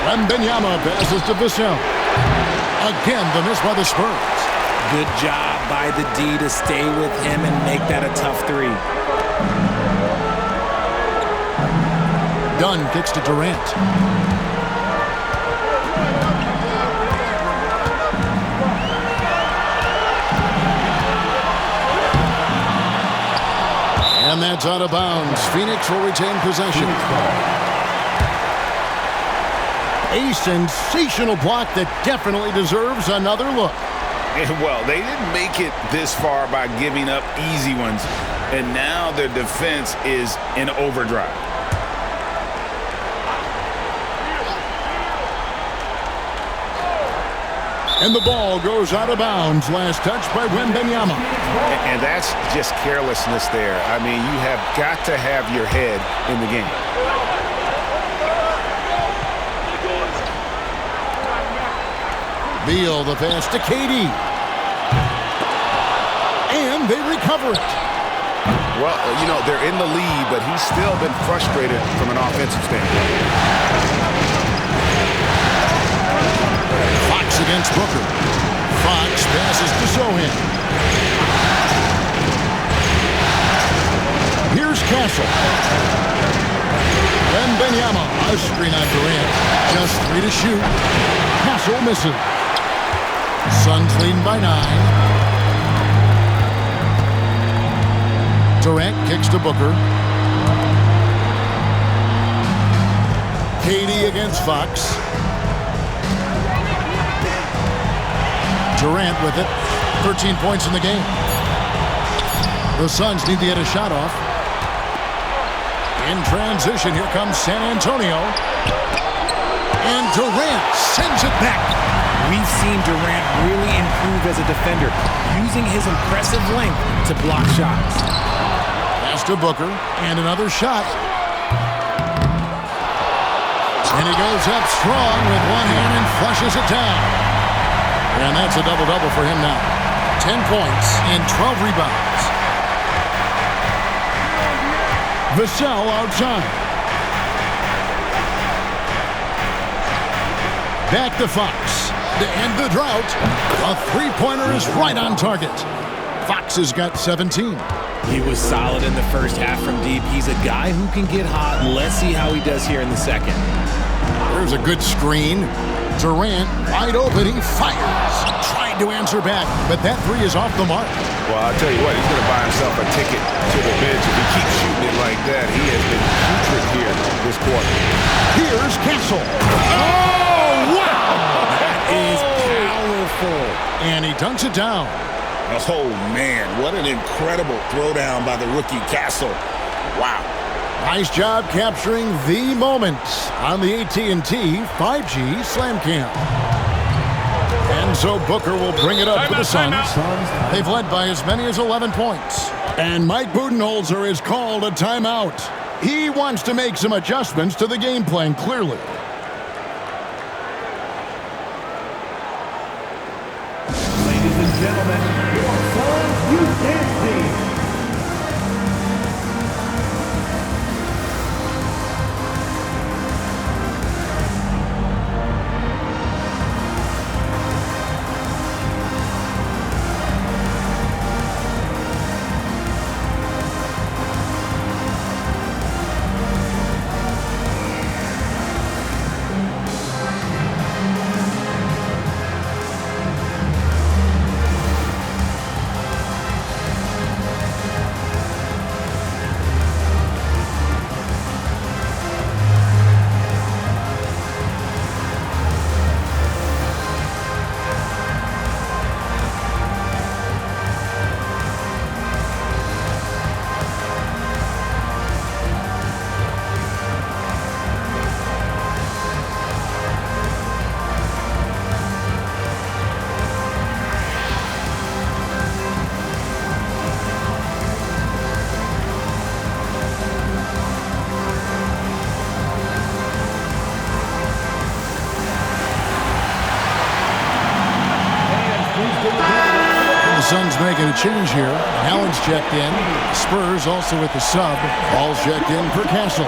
Speaker 2: Wembanyama passes to Vassell. Again, the miss by the Spurs.
Speaker 3: Good job by the D to stay with him and make that a tough three.
Speaker 2: Dunn kicks to Durant. And that's out of bounds. Phoenix will retain possession. A sensational block that definitely deserves another look.
Speaker 8: Well, they didn't make it this far by giving up easy ones, and now their defense is in overdrive.
Speaker 2: And the ball goes out of bounds. Last touch by Wembanyama.
Speaker 8: And that's just carelessness there. I mean, you have got to have your head in the game.
Speaker 2: Beal, the pass to KD. And they recover it.
Speaker 4: Well, you know, they're in the lead, but he's still been frustrated from an offensive standpoint.
Speaker 2: Fox against Booker. Fox passes to Sohan. Here's Castle. Wembanyama, a screen on Durant. Just 3 to shoot. Castle misses. Suns leading by 9. Durant kicks to Booker. KD against Fox. Durant with it. 13 points in the game. The Suns need to get a shot off. In transition, here comes San Antonio. And Durant sends it back.
Speaker 3: We've seen Durant really improve as a defender, using his impressive length to block shots.
Speaker 2: Pass to Booker, and another shot. And he goes up strong with one hand and flushes it down. And that's a double-double for him now. 10 points and 12 rebounds. Vassell outside. Back to Fox. To end the drought, a three-pointer is right on target. Fox has got 17.
Speaker 3: He was solid in the first half from deep. He's a guy who can get hot. Let's see how he does here in the second.
Speaker 2: There's a good screen. Durant wide open. He fires. Trying to answer back, but that three is off the mark.
Speaker 4: Well, I'll tell you what, he's going to buy himself a ticket to the bench if he keeps shooting it like that. He has been putrid here this quarter.
Speaker 2: Here's Castle. Oh, wow!
Speaker 3: That is powerful.
Speaker 2: And he dunks it down.
Speaker 8: Oh, man, what an incredible throwdown by the rookie Castle. Wow.
Speaker 2: Nice job capturing the moment on the AT&T 5G Slam Cam. And so Booker will bring it up for the Suns. They've led by as many as 11 points. And Mike Budenholzer has called a timeout. He wants to make some adjustments to the game plan, clearly.
Speaker 7: Ladies and gentlemen, your Suns Youth Dance Team.
Speaker 2: Suns making a change here. Allen's checked in. Spurs also with the sub. Ball's checked in for Castle.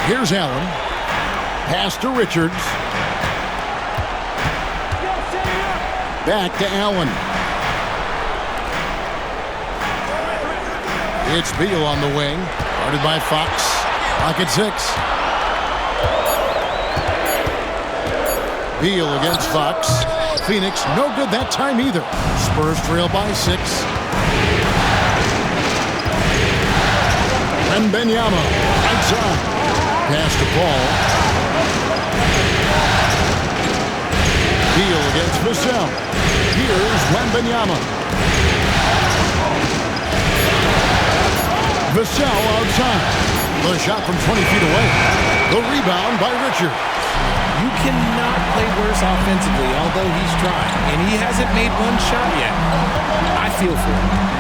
Speaker 2: Here's Allen. Pass to Richards. Back to Allen. It's Beal on the wing. Guarded by Fox. Clock at 6. Beal against Fox. Phoenix, no good that time either. Spurs trail by 6. And Benyama outside. Pass to Paul. Beal against Vassell. Here's Wembanyama. Vassell outside. The shot from 20 feet away. The rebound by Richard.
Speaker 3: You cannot play worse offensively, although he's trying. And he hasn't made one shot yet. I feel for him.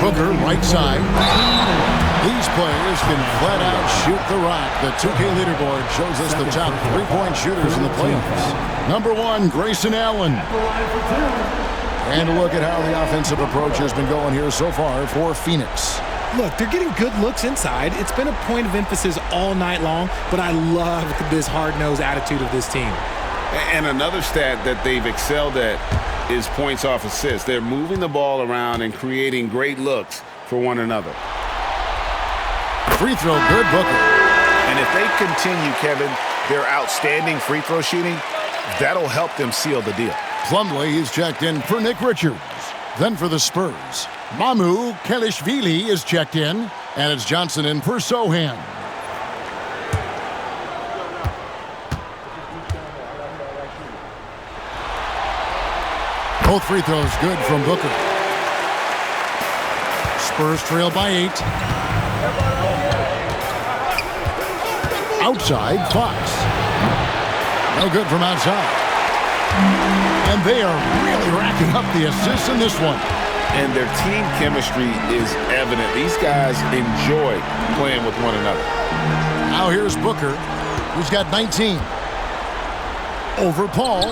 Speaker 2: Booker, right side. These players can flat out shoot the rock. The 2K leaderboard shows us the top three-point shooters in the playoffs. Number 1, Grayson Allen. And a look at how the offensive approach has been going here so far for Phoenix.
Speaker 3: Look, they're getting good looks inside. It's been a point of emphasis all night long, but I love this hard-nosed attitude of this team.
Speaker 8: And another stat that they've excelled at is points off assists. They're moving the ball around and creating great looks for one another.
Speaker 2: Free throw good, Booker.
Speaker 4: And if they continue, Kevin, their outstanding free throw shooting, that'll help them seal the deal.
Speaker 2: Plumlee is checked in for Nick Richards. Then for the Spurs, Mamu Kelishvili is checked in, and it's Johnson in for Sohan. Both free throws good from Booker. Spurs trail by 8. Outside, Fox. No good from outside. And they are really racking up the assists in this one.
Speaker 8: And their team chemistry is evident. These guys enjoy playing with one another.
Speaker 2: Now here's Booker, who's got 19. Over Paul.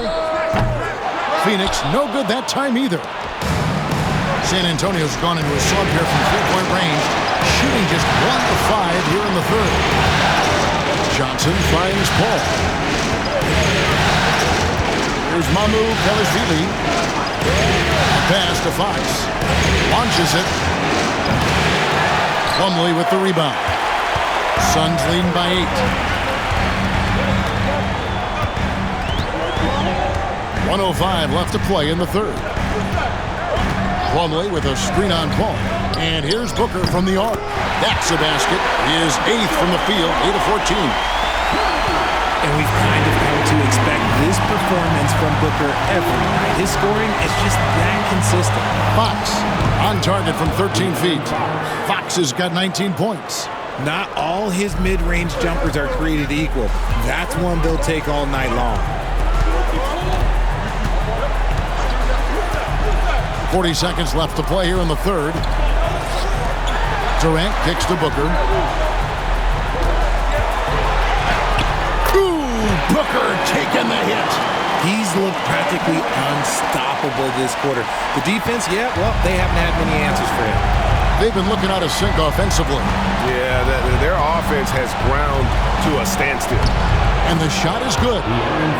Speaker 2: Phoenix, no good that time either. San Antonio's gone into a slump here from three-point range, shooting just 1 of 5 here in the third. Johnson finds Paul. Here's Mamu Kelishvili. Pass to Fox. Launches it. Plumlee with the rebound. Suns leading by 8. 1:05 left to play in the third. Plumlee with a screen on Paul. And here's Booker from the arc. That's a basket. His 8th from the field, 8 of 14.
Speaker 3: And we've kind of come to expect this performance from Booker every night. His scoring is just that consistent.
Speaker 2: Fox on target from 13 feet. Fox has got 19 points.
Speaker 3: Not all his mid-range jumpers are created equal. That's one they'll take all night long.
Speaker 2: 40 seconds left to play here in the third. Durant kicks to Booker. Booker taking the hit.
Speaker 3: He's looked practically unstoppable this quarter. The defense, yeah, well, they haven't had many answers for him.
Speaker 2: They've been looking out of sync offensively.
Speaker 4: Yeah, their offense has ground to a standstill.
Speaker 2: And the shot is good.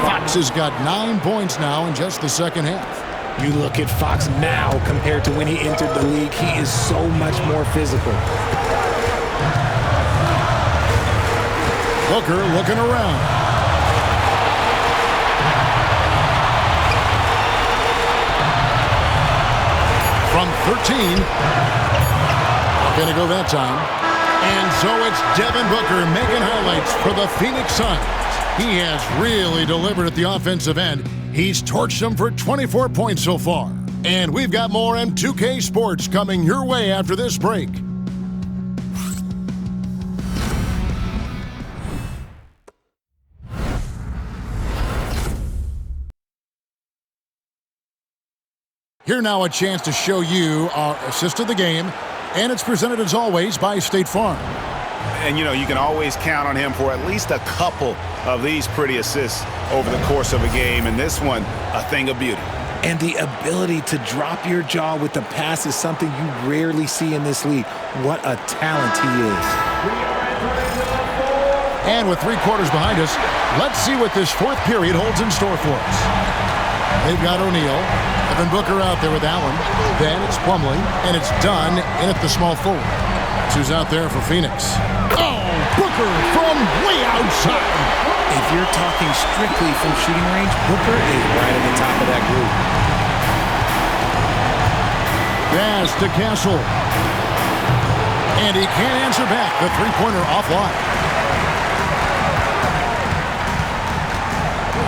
Speaker 2: Fox has got 9 points now in just the second half.
Speaker 3: You look at Fox now compared to when he entered the league, he is so much more physical.
Speaker 2: Booker looking around. From 13. Not going to go that time. And so it's Devin Booker making highlights for the Phoenix Suns. He has really delivered at the offensive end. He's torched them for 24 points so far. And we've got more M2K Sports coming your way after this break. Here now a chance to show you our assist of the game, and it's presented as always by State Farm.
Speaker 4: And you know, you can always count on him for at least a couple of these pretty assists over the course of a game, and this one, a thing of beauty.
Speaker 3: And the ability to drop your jaw with the pass is something you rarely see in this league. What a talent he is.
Speaker 2: And with 3 quarters behind us, let's see what this fourth period holds in store for us. They've got O'Neal. Devin Booker out there with Allen. Then it's Plumlee, and it's Dunn in at the small forward. That's who's out there for Phoenix. Oh, Booker from way outside.
Speaker 3: If you're talking strictly from shooting range, Booker is right at the top of that group.
Speaker 2: Pass to Castle. And he can't answer back. The three-pointer offline.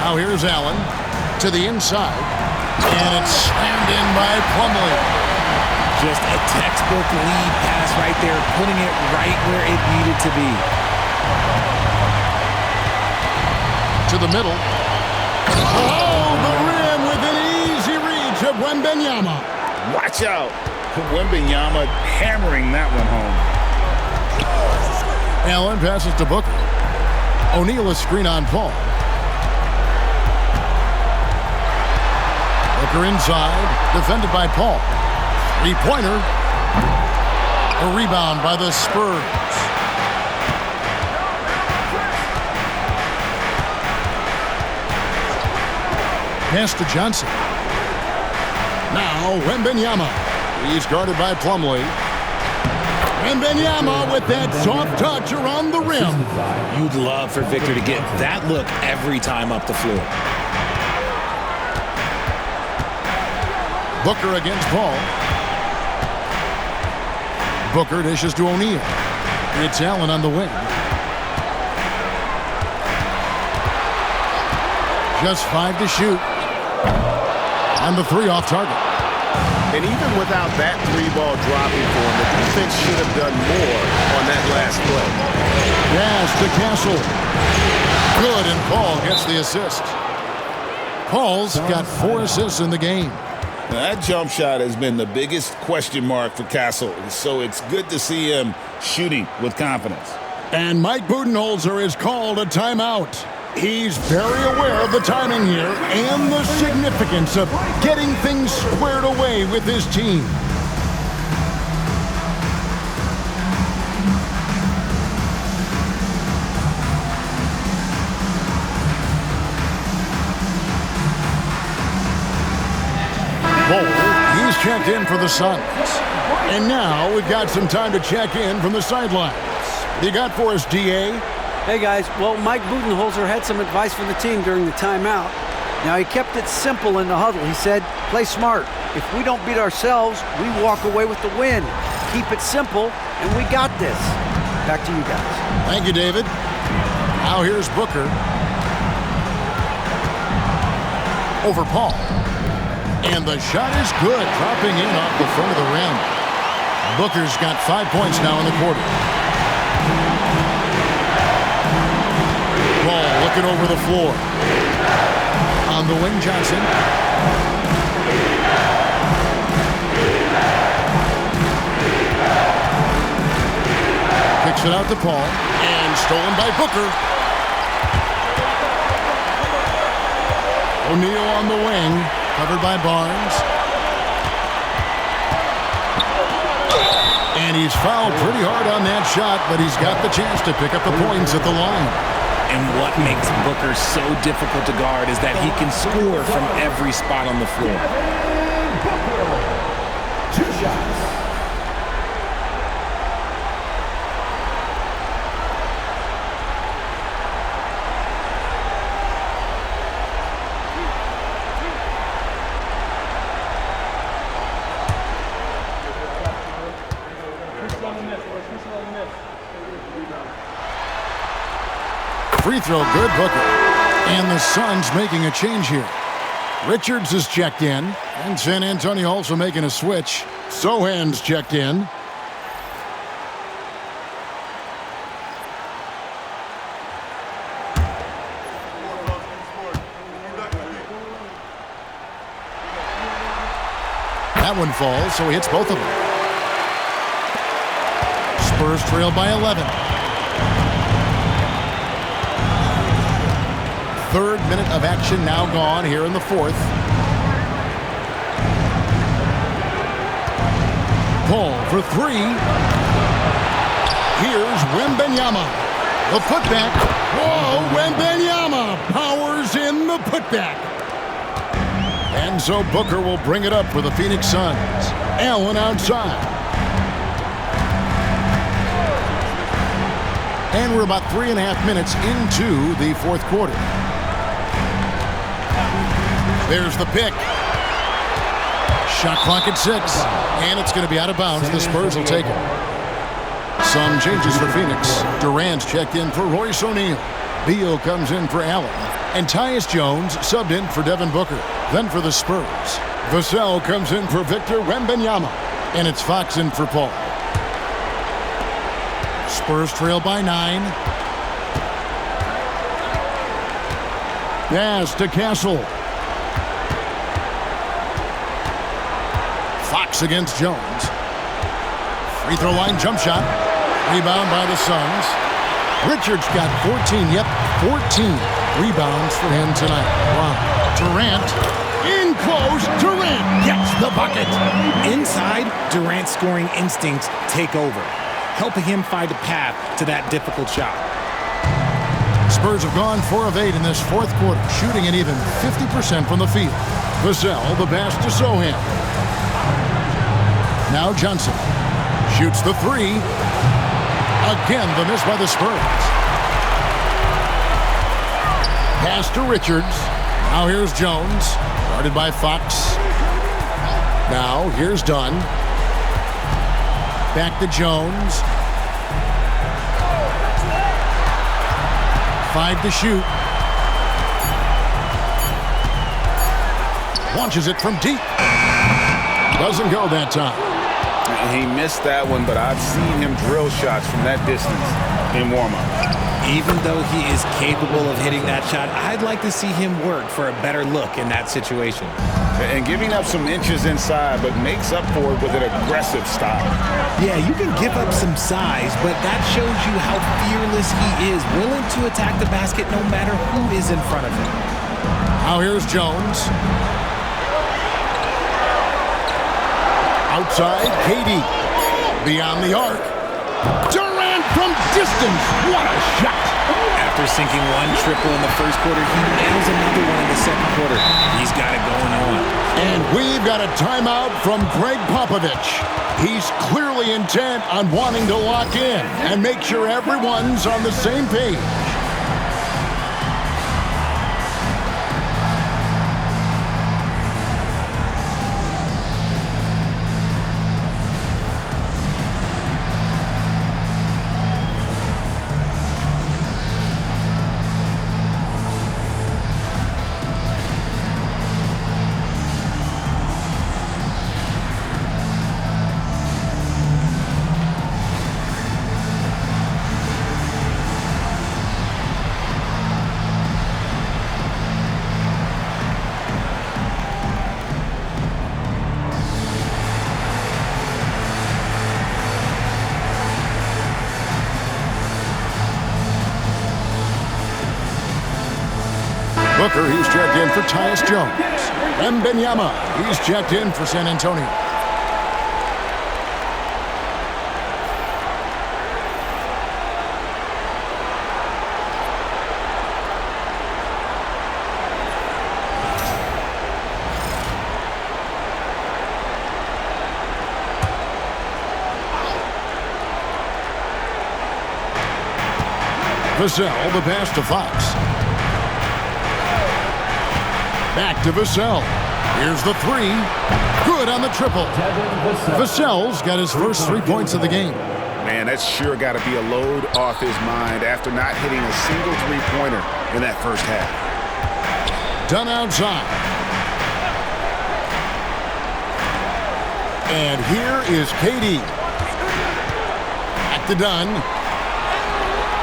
Speaker 2: Now here's Allen to the inside. And it's slammed in by Plumlee.
Speaker 3: Just a textbook lead pass right there, putting it right where it needed to be.
Speaker 2: To the middle. Oh, the rim with an easy reach of Wembanyama.
Speaker 8: Watch out. Wembanyama hammering that one home.
Speaker 2: Allen passes to Booker. O'Neal is screen on Paul. Booker inside, defended by Paul. Three-pointer. A rebound by the Spurs. Pass to Johnson. Now Wembanyama. He's guarded by Plumlee. Wembanyama with that soft touch around the rim.
Speaker 3: You'd love for Victor to get that look every time up the floor.
Speaker 2: Booker against Paul. Booker dishes to O'Neal. It's Allen on the wing. Just 5 to shoot. And the 3 off target.
Speaker 4: And even without that 3-ball dropping for him, the defense should have done more on that last play.
Speaker 2: Pass to Castle. Good, and Paul gets the assist. Paul's got 4 assists in the game.
Speaker 8: Now, that jump shot has been the biggest question mark for Castle, so it's good to see him shooting with confidence.
Speaker 2: And Mike Budenholzer is called a timeout. He's very aware of the timing here and the significance of getting things squared away with his team. He's checked in for the Suns. And now we've got some time to check in from the sidelines. What you got for us, DA?
Speaker 6: Hey guys, well, Mike Budenholzer had some advice for the team during the timeout. Now, he kept it simple in the huddle. He said, play smart. If we don't beat ourselves, we walk away with the win. Keep it simple, and we got this. Back to you guys.
Speaker 2: Thank you, David. Now here's Booker. Over Paul. And the shot is good, dropping in off the front of the rim. Booker's got 5 points now in the quarter. Ball looking over the floor. On the wing, Johnson. Kicks it out to Paul. And stolen by Booker. O'Neal on the wing. Covered by Barnes. And he's fouled pretty hard on that shot, but he's got the chance to pick up the points at the line.
Speaker 3: And what makes Booker so difficult to guard is that he can score from every spot on the floor.
Speaker 7: Booker, 2 shots.
Speaker 2: Free throw good, Booker. And the Suns making a change here. Richards is checked in. And San Antonio also making a switch. Sohan's checked in. That one falls, so he hits both of them. Spurs trail by 11. Third minute of action now gone here in the fourth. Paul for 3. Here's Wembanyama. The putback. Whoa, Wembanyama powers in the putback. And so Booker will bring it up for the Phoenix Suns. Allen outside. And we're about 3.5 minutes into the fourth quarter. There's the pick. Shot clock at 6. And it's going to be out of bounds. The Spurs will take it. Some changes for Phoenix. Durant's checked in for Royce O'Neal. Beal comes in for Allen. And Tyus Jones subbed in for Devin Booker. Then for the Spurs, Vassell comes in for Victor Wembanyama. And it's Fox in for Paul. Spurs trail by 9. Pass to Castle. Fox against Jones. Free throw line jump shot. Rebound by the Suns. Richards got 14. Yep, 14 rebounds for him tonight. Wow. Durant in close. Durant gets the bucket.
Speaker 3: Inside, Durant's scoring instincts take over, helping him find a path to that difficult shot.
Speaker 2: Spurs have gone 4 of 8 in this fourth quarter, shooting at even 50% from the field. Vassell, the pass to Sohan. Now Johnson shoots the 3. Again, the miss by the Spurs. Pass to Richards. Now here's Jones, guarded by Fox. Now here's Dunn. Back to Jones. 5 to shoot. Launches it from deep. Doesn't go that time.
Speaker 8: He missed that one, but I've seen him drill shots from that distance in warm-up.
Speaker 3: Even though he is capable of hitting that shot, I'd like to see him work for a better look in that situation.
Speaker 8: And giving up some inches inside, but makes up for it with an aggressive style.
Speaker 3: Yeah, you can give up some size, but that shows you how fearless he is, willing to attack the basket no matter who is in front of him.
Speaker 2: Now here's Jones. Outside, KD. Beyond the arc. Durant from distance. What a shot.
Speaker 3: After sinking one triple in the first quarter, he nails another one in the second quarter. He's got it going on.
Speaker 2: And we've got a timeout from Greg Popovich. He's clearly intent on wanting to lock in and make sure everyone's on the same page. Booker, he's checked in for Tyus Jones. Wembanyama, he's checked in for San Antonio. Vassell, the pass to Fox. Back to Vassell. Here's the 3. Good on the triple. Vassell's got his first 3 points of the game.
Speaker 8: Man, that's sure got to be a load off his mind after not hitting a single three-pointer in that first half.
Speaker 2: Dunn outside. And here is KD. Back to Dunn.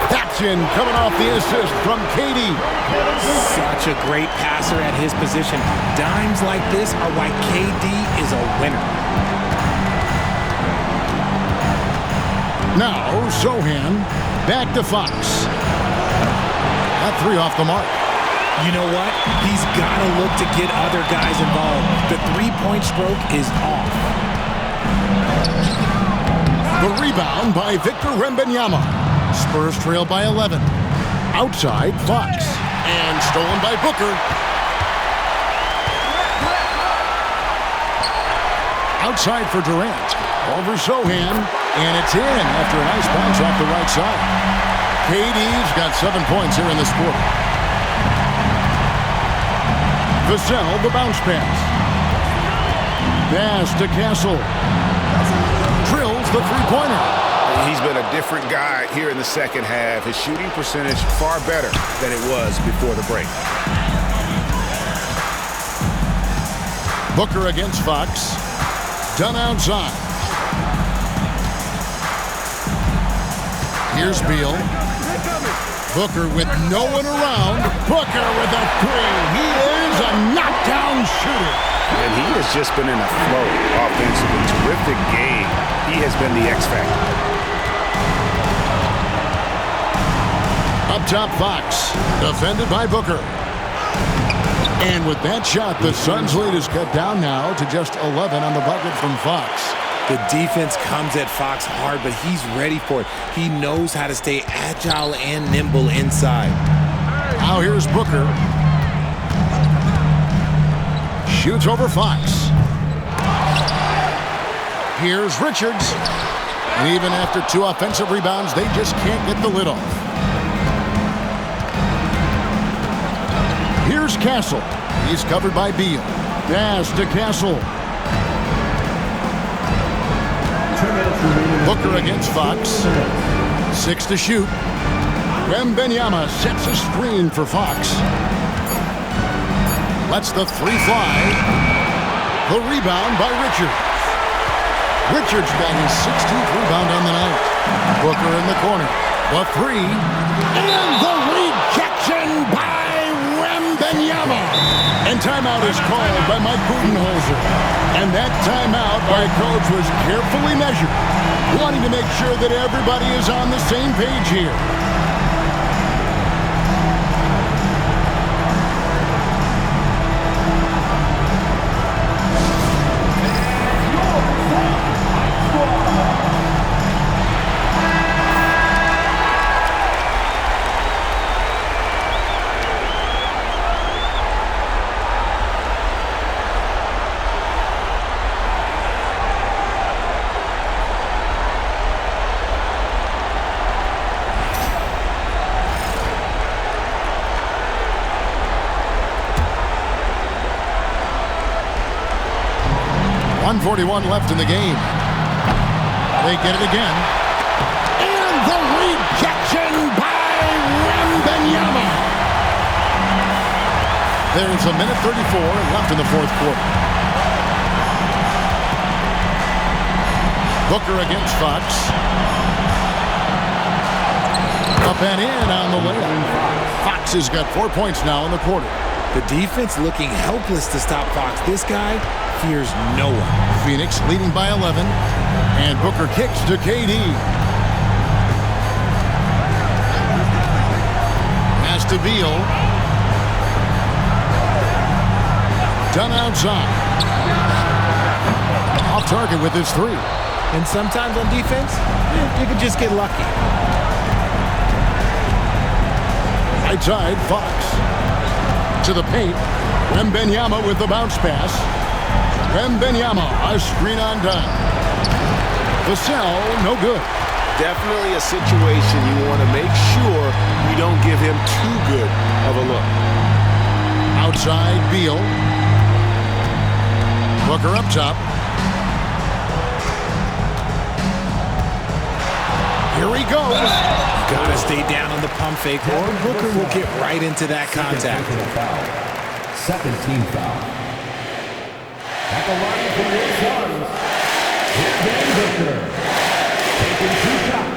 Speaker 2: Action coming off the assist from KD.
Speaker 3: Such a great passer at his position. Dimes like this are why KD is a winner.
Speaker 2: Now, Sohan back to Fox. That 3 off the mark.
Speaker 3: You know what? He's got to look to get other guys involved. The three-point stroke is off.
Speaker 2: The rebound by Victor Wembanyama. Spurs trail by 11. Outside, Fox. And stolen by Booker. Outside for Durant. Over Sohan. And it's in after a nice bounce off the right side. KD's got 7 points here in this quarter. Vassell, the bounce pass. Pass to Castle. Drills the three-pointer.
Speaker 8: He's been a different guy here in the second half. His shooting percentage far better than it was before the break.
Speaker 2: Booker against Fox. Dunn outside. Here's Beal. Booker with no one around. Booker with a 3. He is a knockdown shooter.
Speaker 8: And he has just been in a flow offensively. Terrific game. He has been the X factor.
Speaker 2: Up top, Fox. Defended by Booker. And with that shot, the Suns' lead is cut down now to just 11 on the bucket from Fox.
Speaker 3: The defense comes at Fox hard, but he's ready for it. He knows how to stay agile and nimble inside.
Speaker 2: Now here's Booker. Shoots over Fox. Here's Richards. And even after 2 offensive rebounds, they just can't get the lid off. Here's Castle. He's covered by Beal. Pass to Castle. Booker against Fox. 6 to shoot. Wembanyama sets a screen for Fox. Lets the 3 fly. The rebound by Richards. Richards got his 16th rebound on the night. Booker in the corner. The 3. And the rejection by Wembanyama. And timeout is called by Mike Budenholzer. And that timeout by coach was carefully measured, wanting to make sure that everybody is on the same page here. .41 left in the game. They get it again. And the rejection by Wembanyama. There's a minute 34 left in the fourth quarter. Booker against Fox. Up and in on the layup. Fox has got 4 points now in the quarter.
Speaker 3: The defense looking helpless to stop Fox. This guy fears no one.
Speaker 2: Phoenix leading by 11. And Booker kicks to KD. Pass to Beal. Done outside. Off target with his 3.
Speaker 3: And sometimes on defense, you can just get lucky.
Speaker 2: Right side, Fox. To the paint. Wembanyama with the bounce pass. Wembanyama, a screen on done. The cell, no good.
Speaker 4: Definitely a situation you want to make sure you don't give him too good of a look.
Speaker 2: Outside, Beal. Booker up top. Here he goes.
Speaker 3: Gotta stay down on the pump fake, or Booker will get right into that contact.
Speaker 7: Second team foul. At the line for the Suns, Devin Booker, taking 2 shots.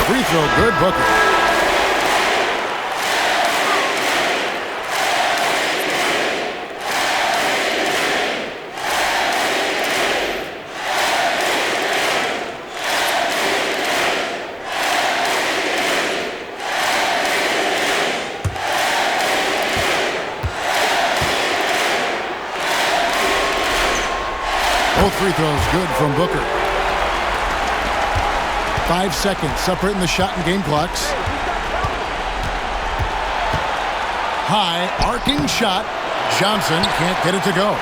Speaker 2: Free throw good, Booker. Both free throws good from Booker. 5 seconds separating the shot and game clocks. High, arcing shot. Johnson can't get it to go.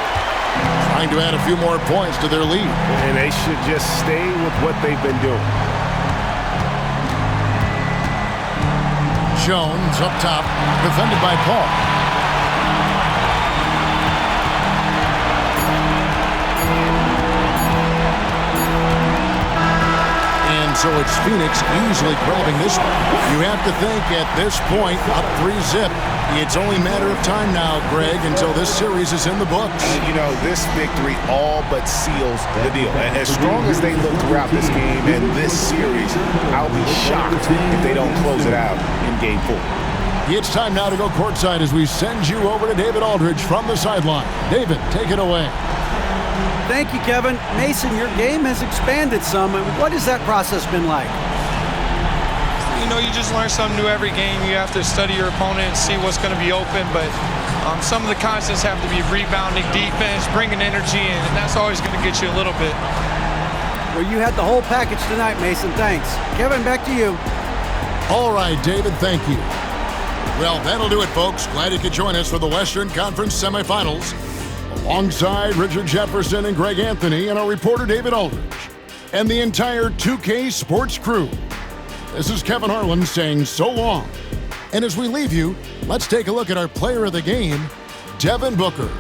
Speaker 2: Trying to add a few more points to their lead.
Speaker 4: And they should just stay with what they've been doing.
Speaker 2: Jones up top, defended by Paul. So it's Phoenix easily grabbing this one. You have to think at this point, up 3-zip. It's only a matter of time now, Greg, until this series is in the books.
Speaker 4: You know, this victory all but seals the deal. As strong as they look throughout this game and this series, I'll be shocked if they don't close it out in Game 4.
Speaker 2: It's time now to go courtside as we send you over to David Aldridge from the sideline. David, take it away.
Speaker 6: Thank you, Kevin. Mason, your game has expanded some. What has that process been like?
Speaker 5: You know, you just learn something new every game. You have to study your opponent and see what's going to be open, but some of the concepts have to be rebounding, defense, bringing energy, and that's always going to get you a little bit.
Speaker 6: Well, you had the whole package tonight, Mason. Thanks. Kevin, back to you.
Speaker 2: All right, David, thank you. Well, that'll do it, folks. Glad you could join us for the Western Conference Semifinals. Alongside Richard Jefferson and Greg Anthony and our reporter David Aldridge and the entire 2K Sports crew. This is Kevin Harlan saying so long. And as we leave you, let's take a look at our player of the game, Devin Booker.